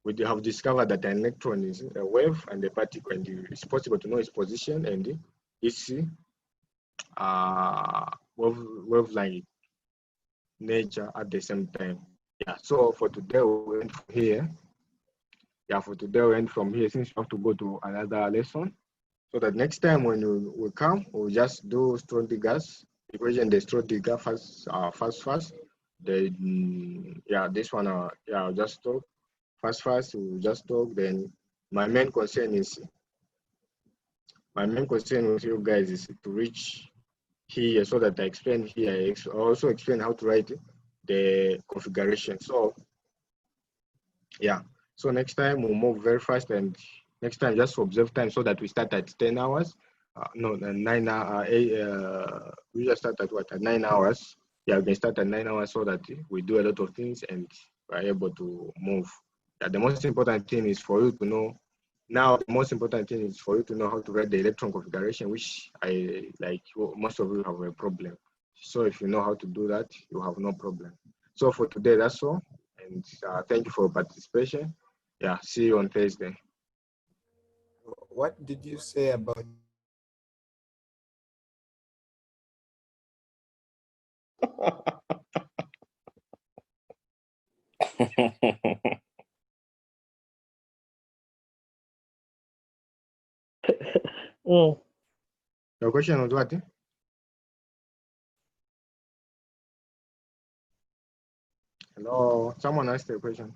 we have discovered that an electron is a wave and a particle, and it's possible to know its position and its wavelength nature at the same time. Yeah, so for today we end from here. Yeah, for today we end from here, since you have to go to another lesson. So that next time when we come, we'll just do Schrödinger's equation, the Schrödinger fast. Then yeah, this one I'll just talk fast. We'll just talk. Then my main concern with you guys is to reach here so that I explain here. I also explain how to write the configuration. So yeah, so next time we'll move very fast, and next time just observe time so that we start at 10 hours. No, 9 hours. We just start at what? At 9 hours. Yeah, we can start at 9 hours so that we do a lot of things and we're able to move. Yeah, the most important thing is for you to know. Now, the most important thing is for you to know how to write the electron configuration, which I like. Most of you have a problem. So if you know how to do that, you have no problem. So for today, that's all. And thank you for your participation. Yeah, see you on Thursday. What did you say about Your question was what? Hello, someone asked a question.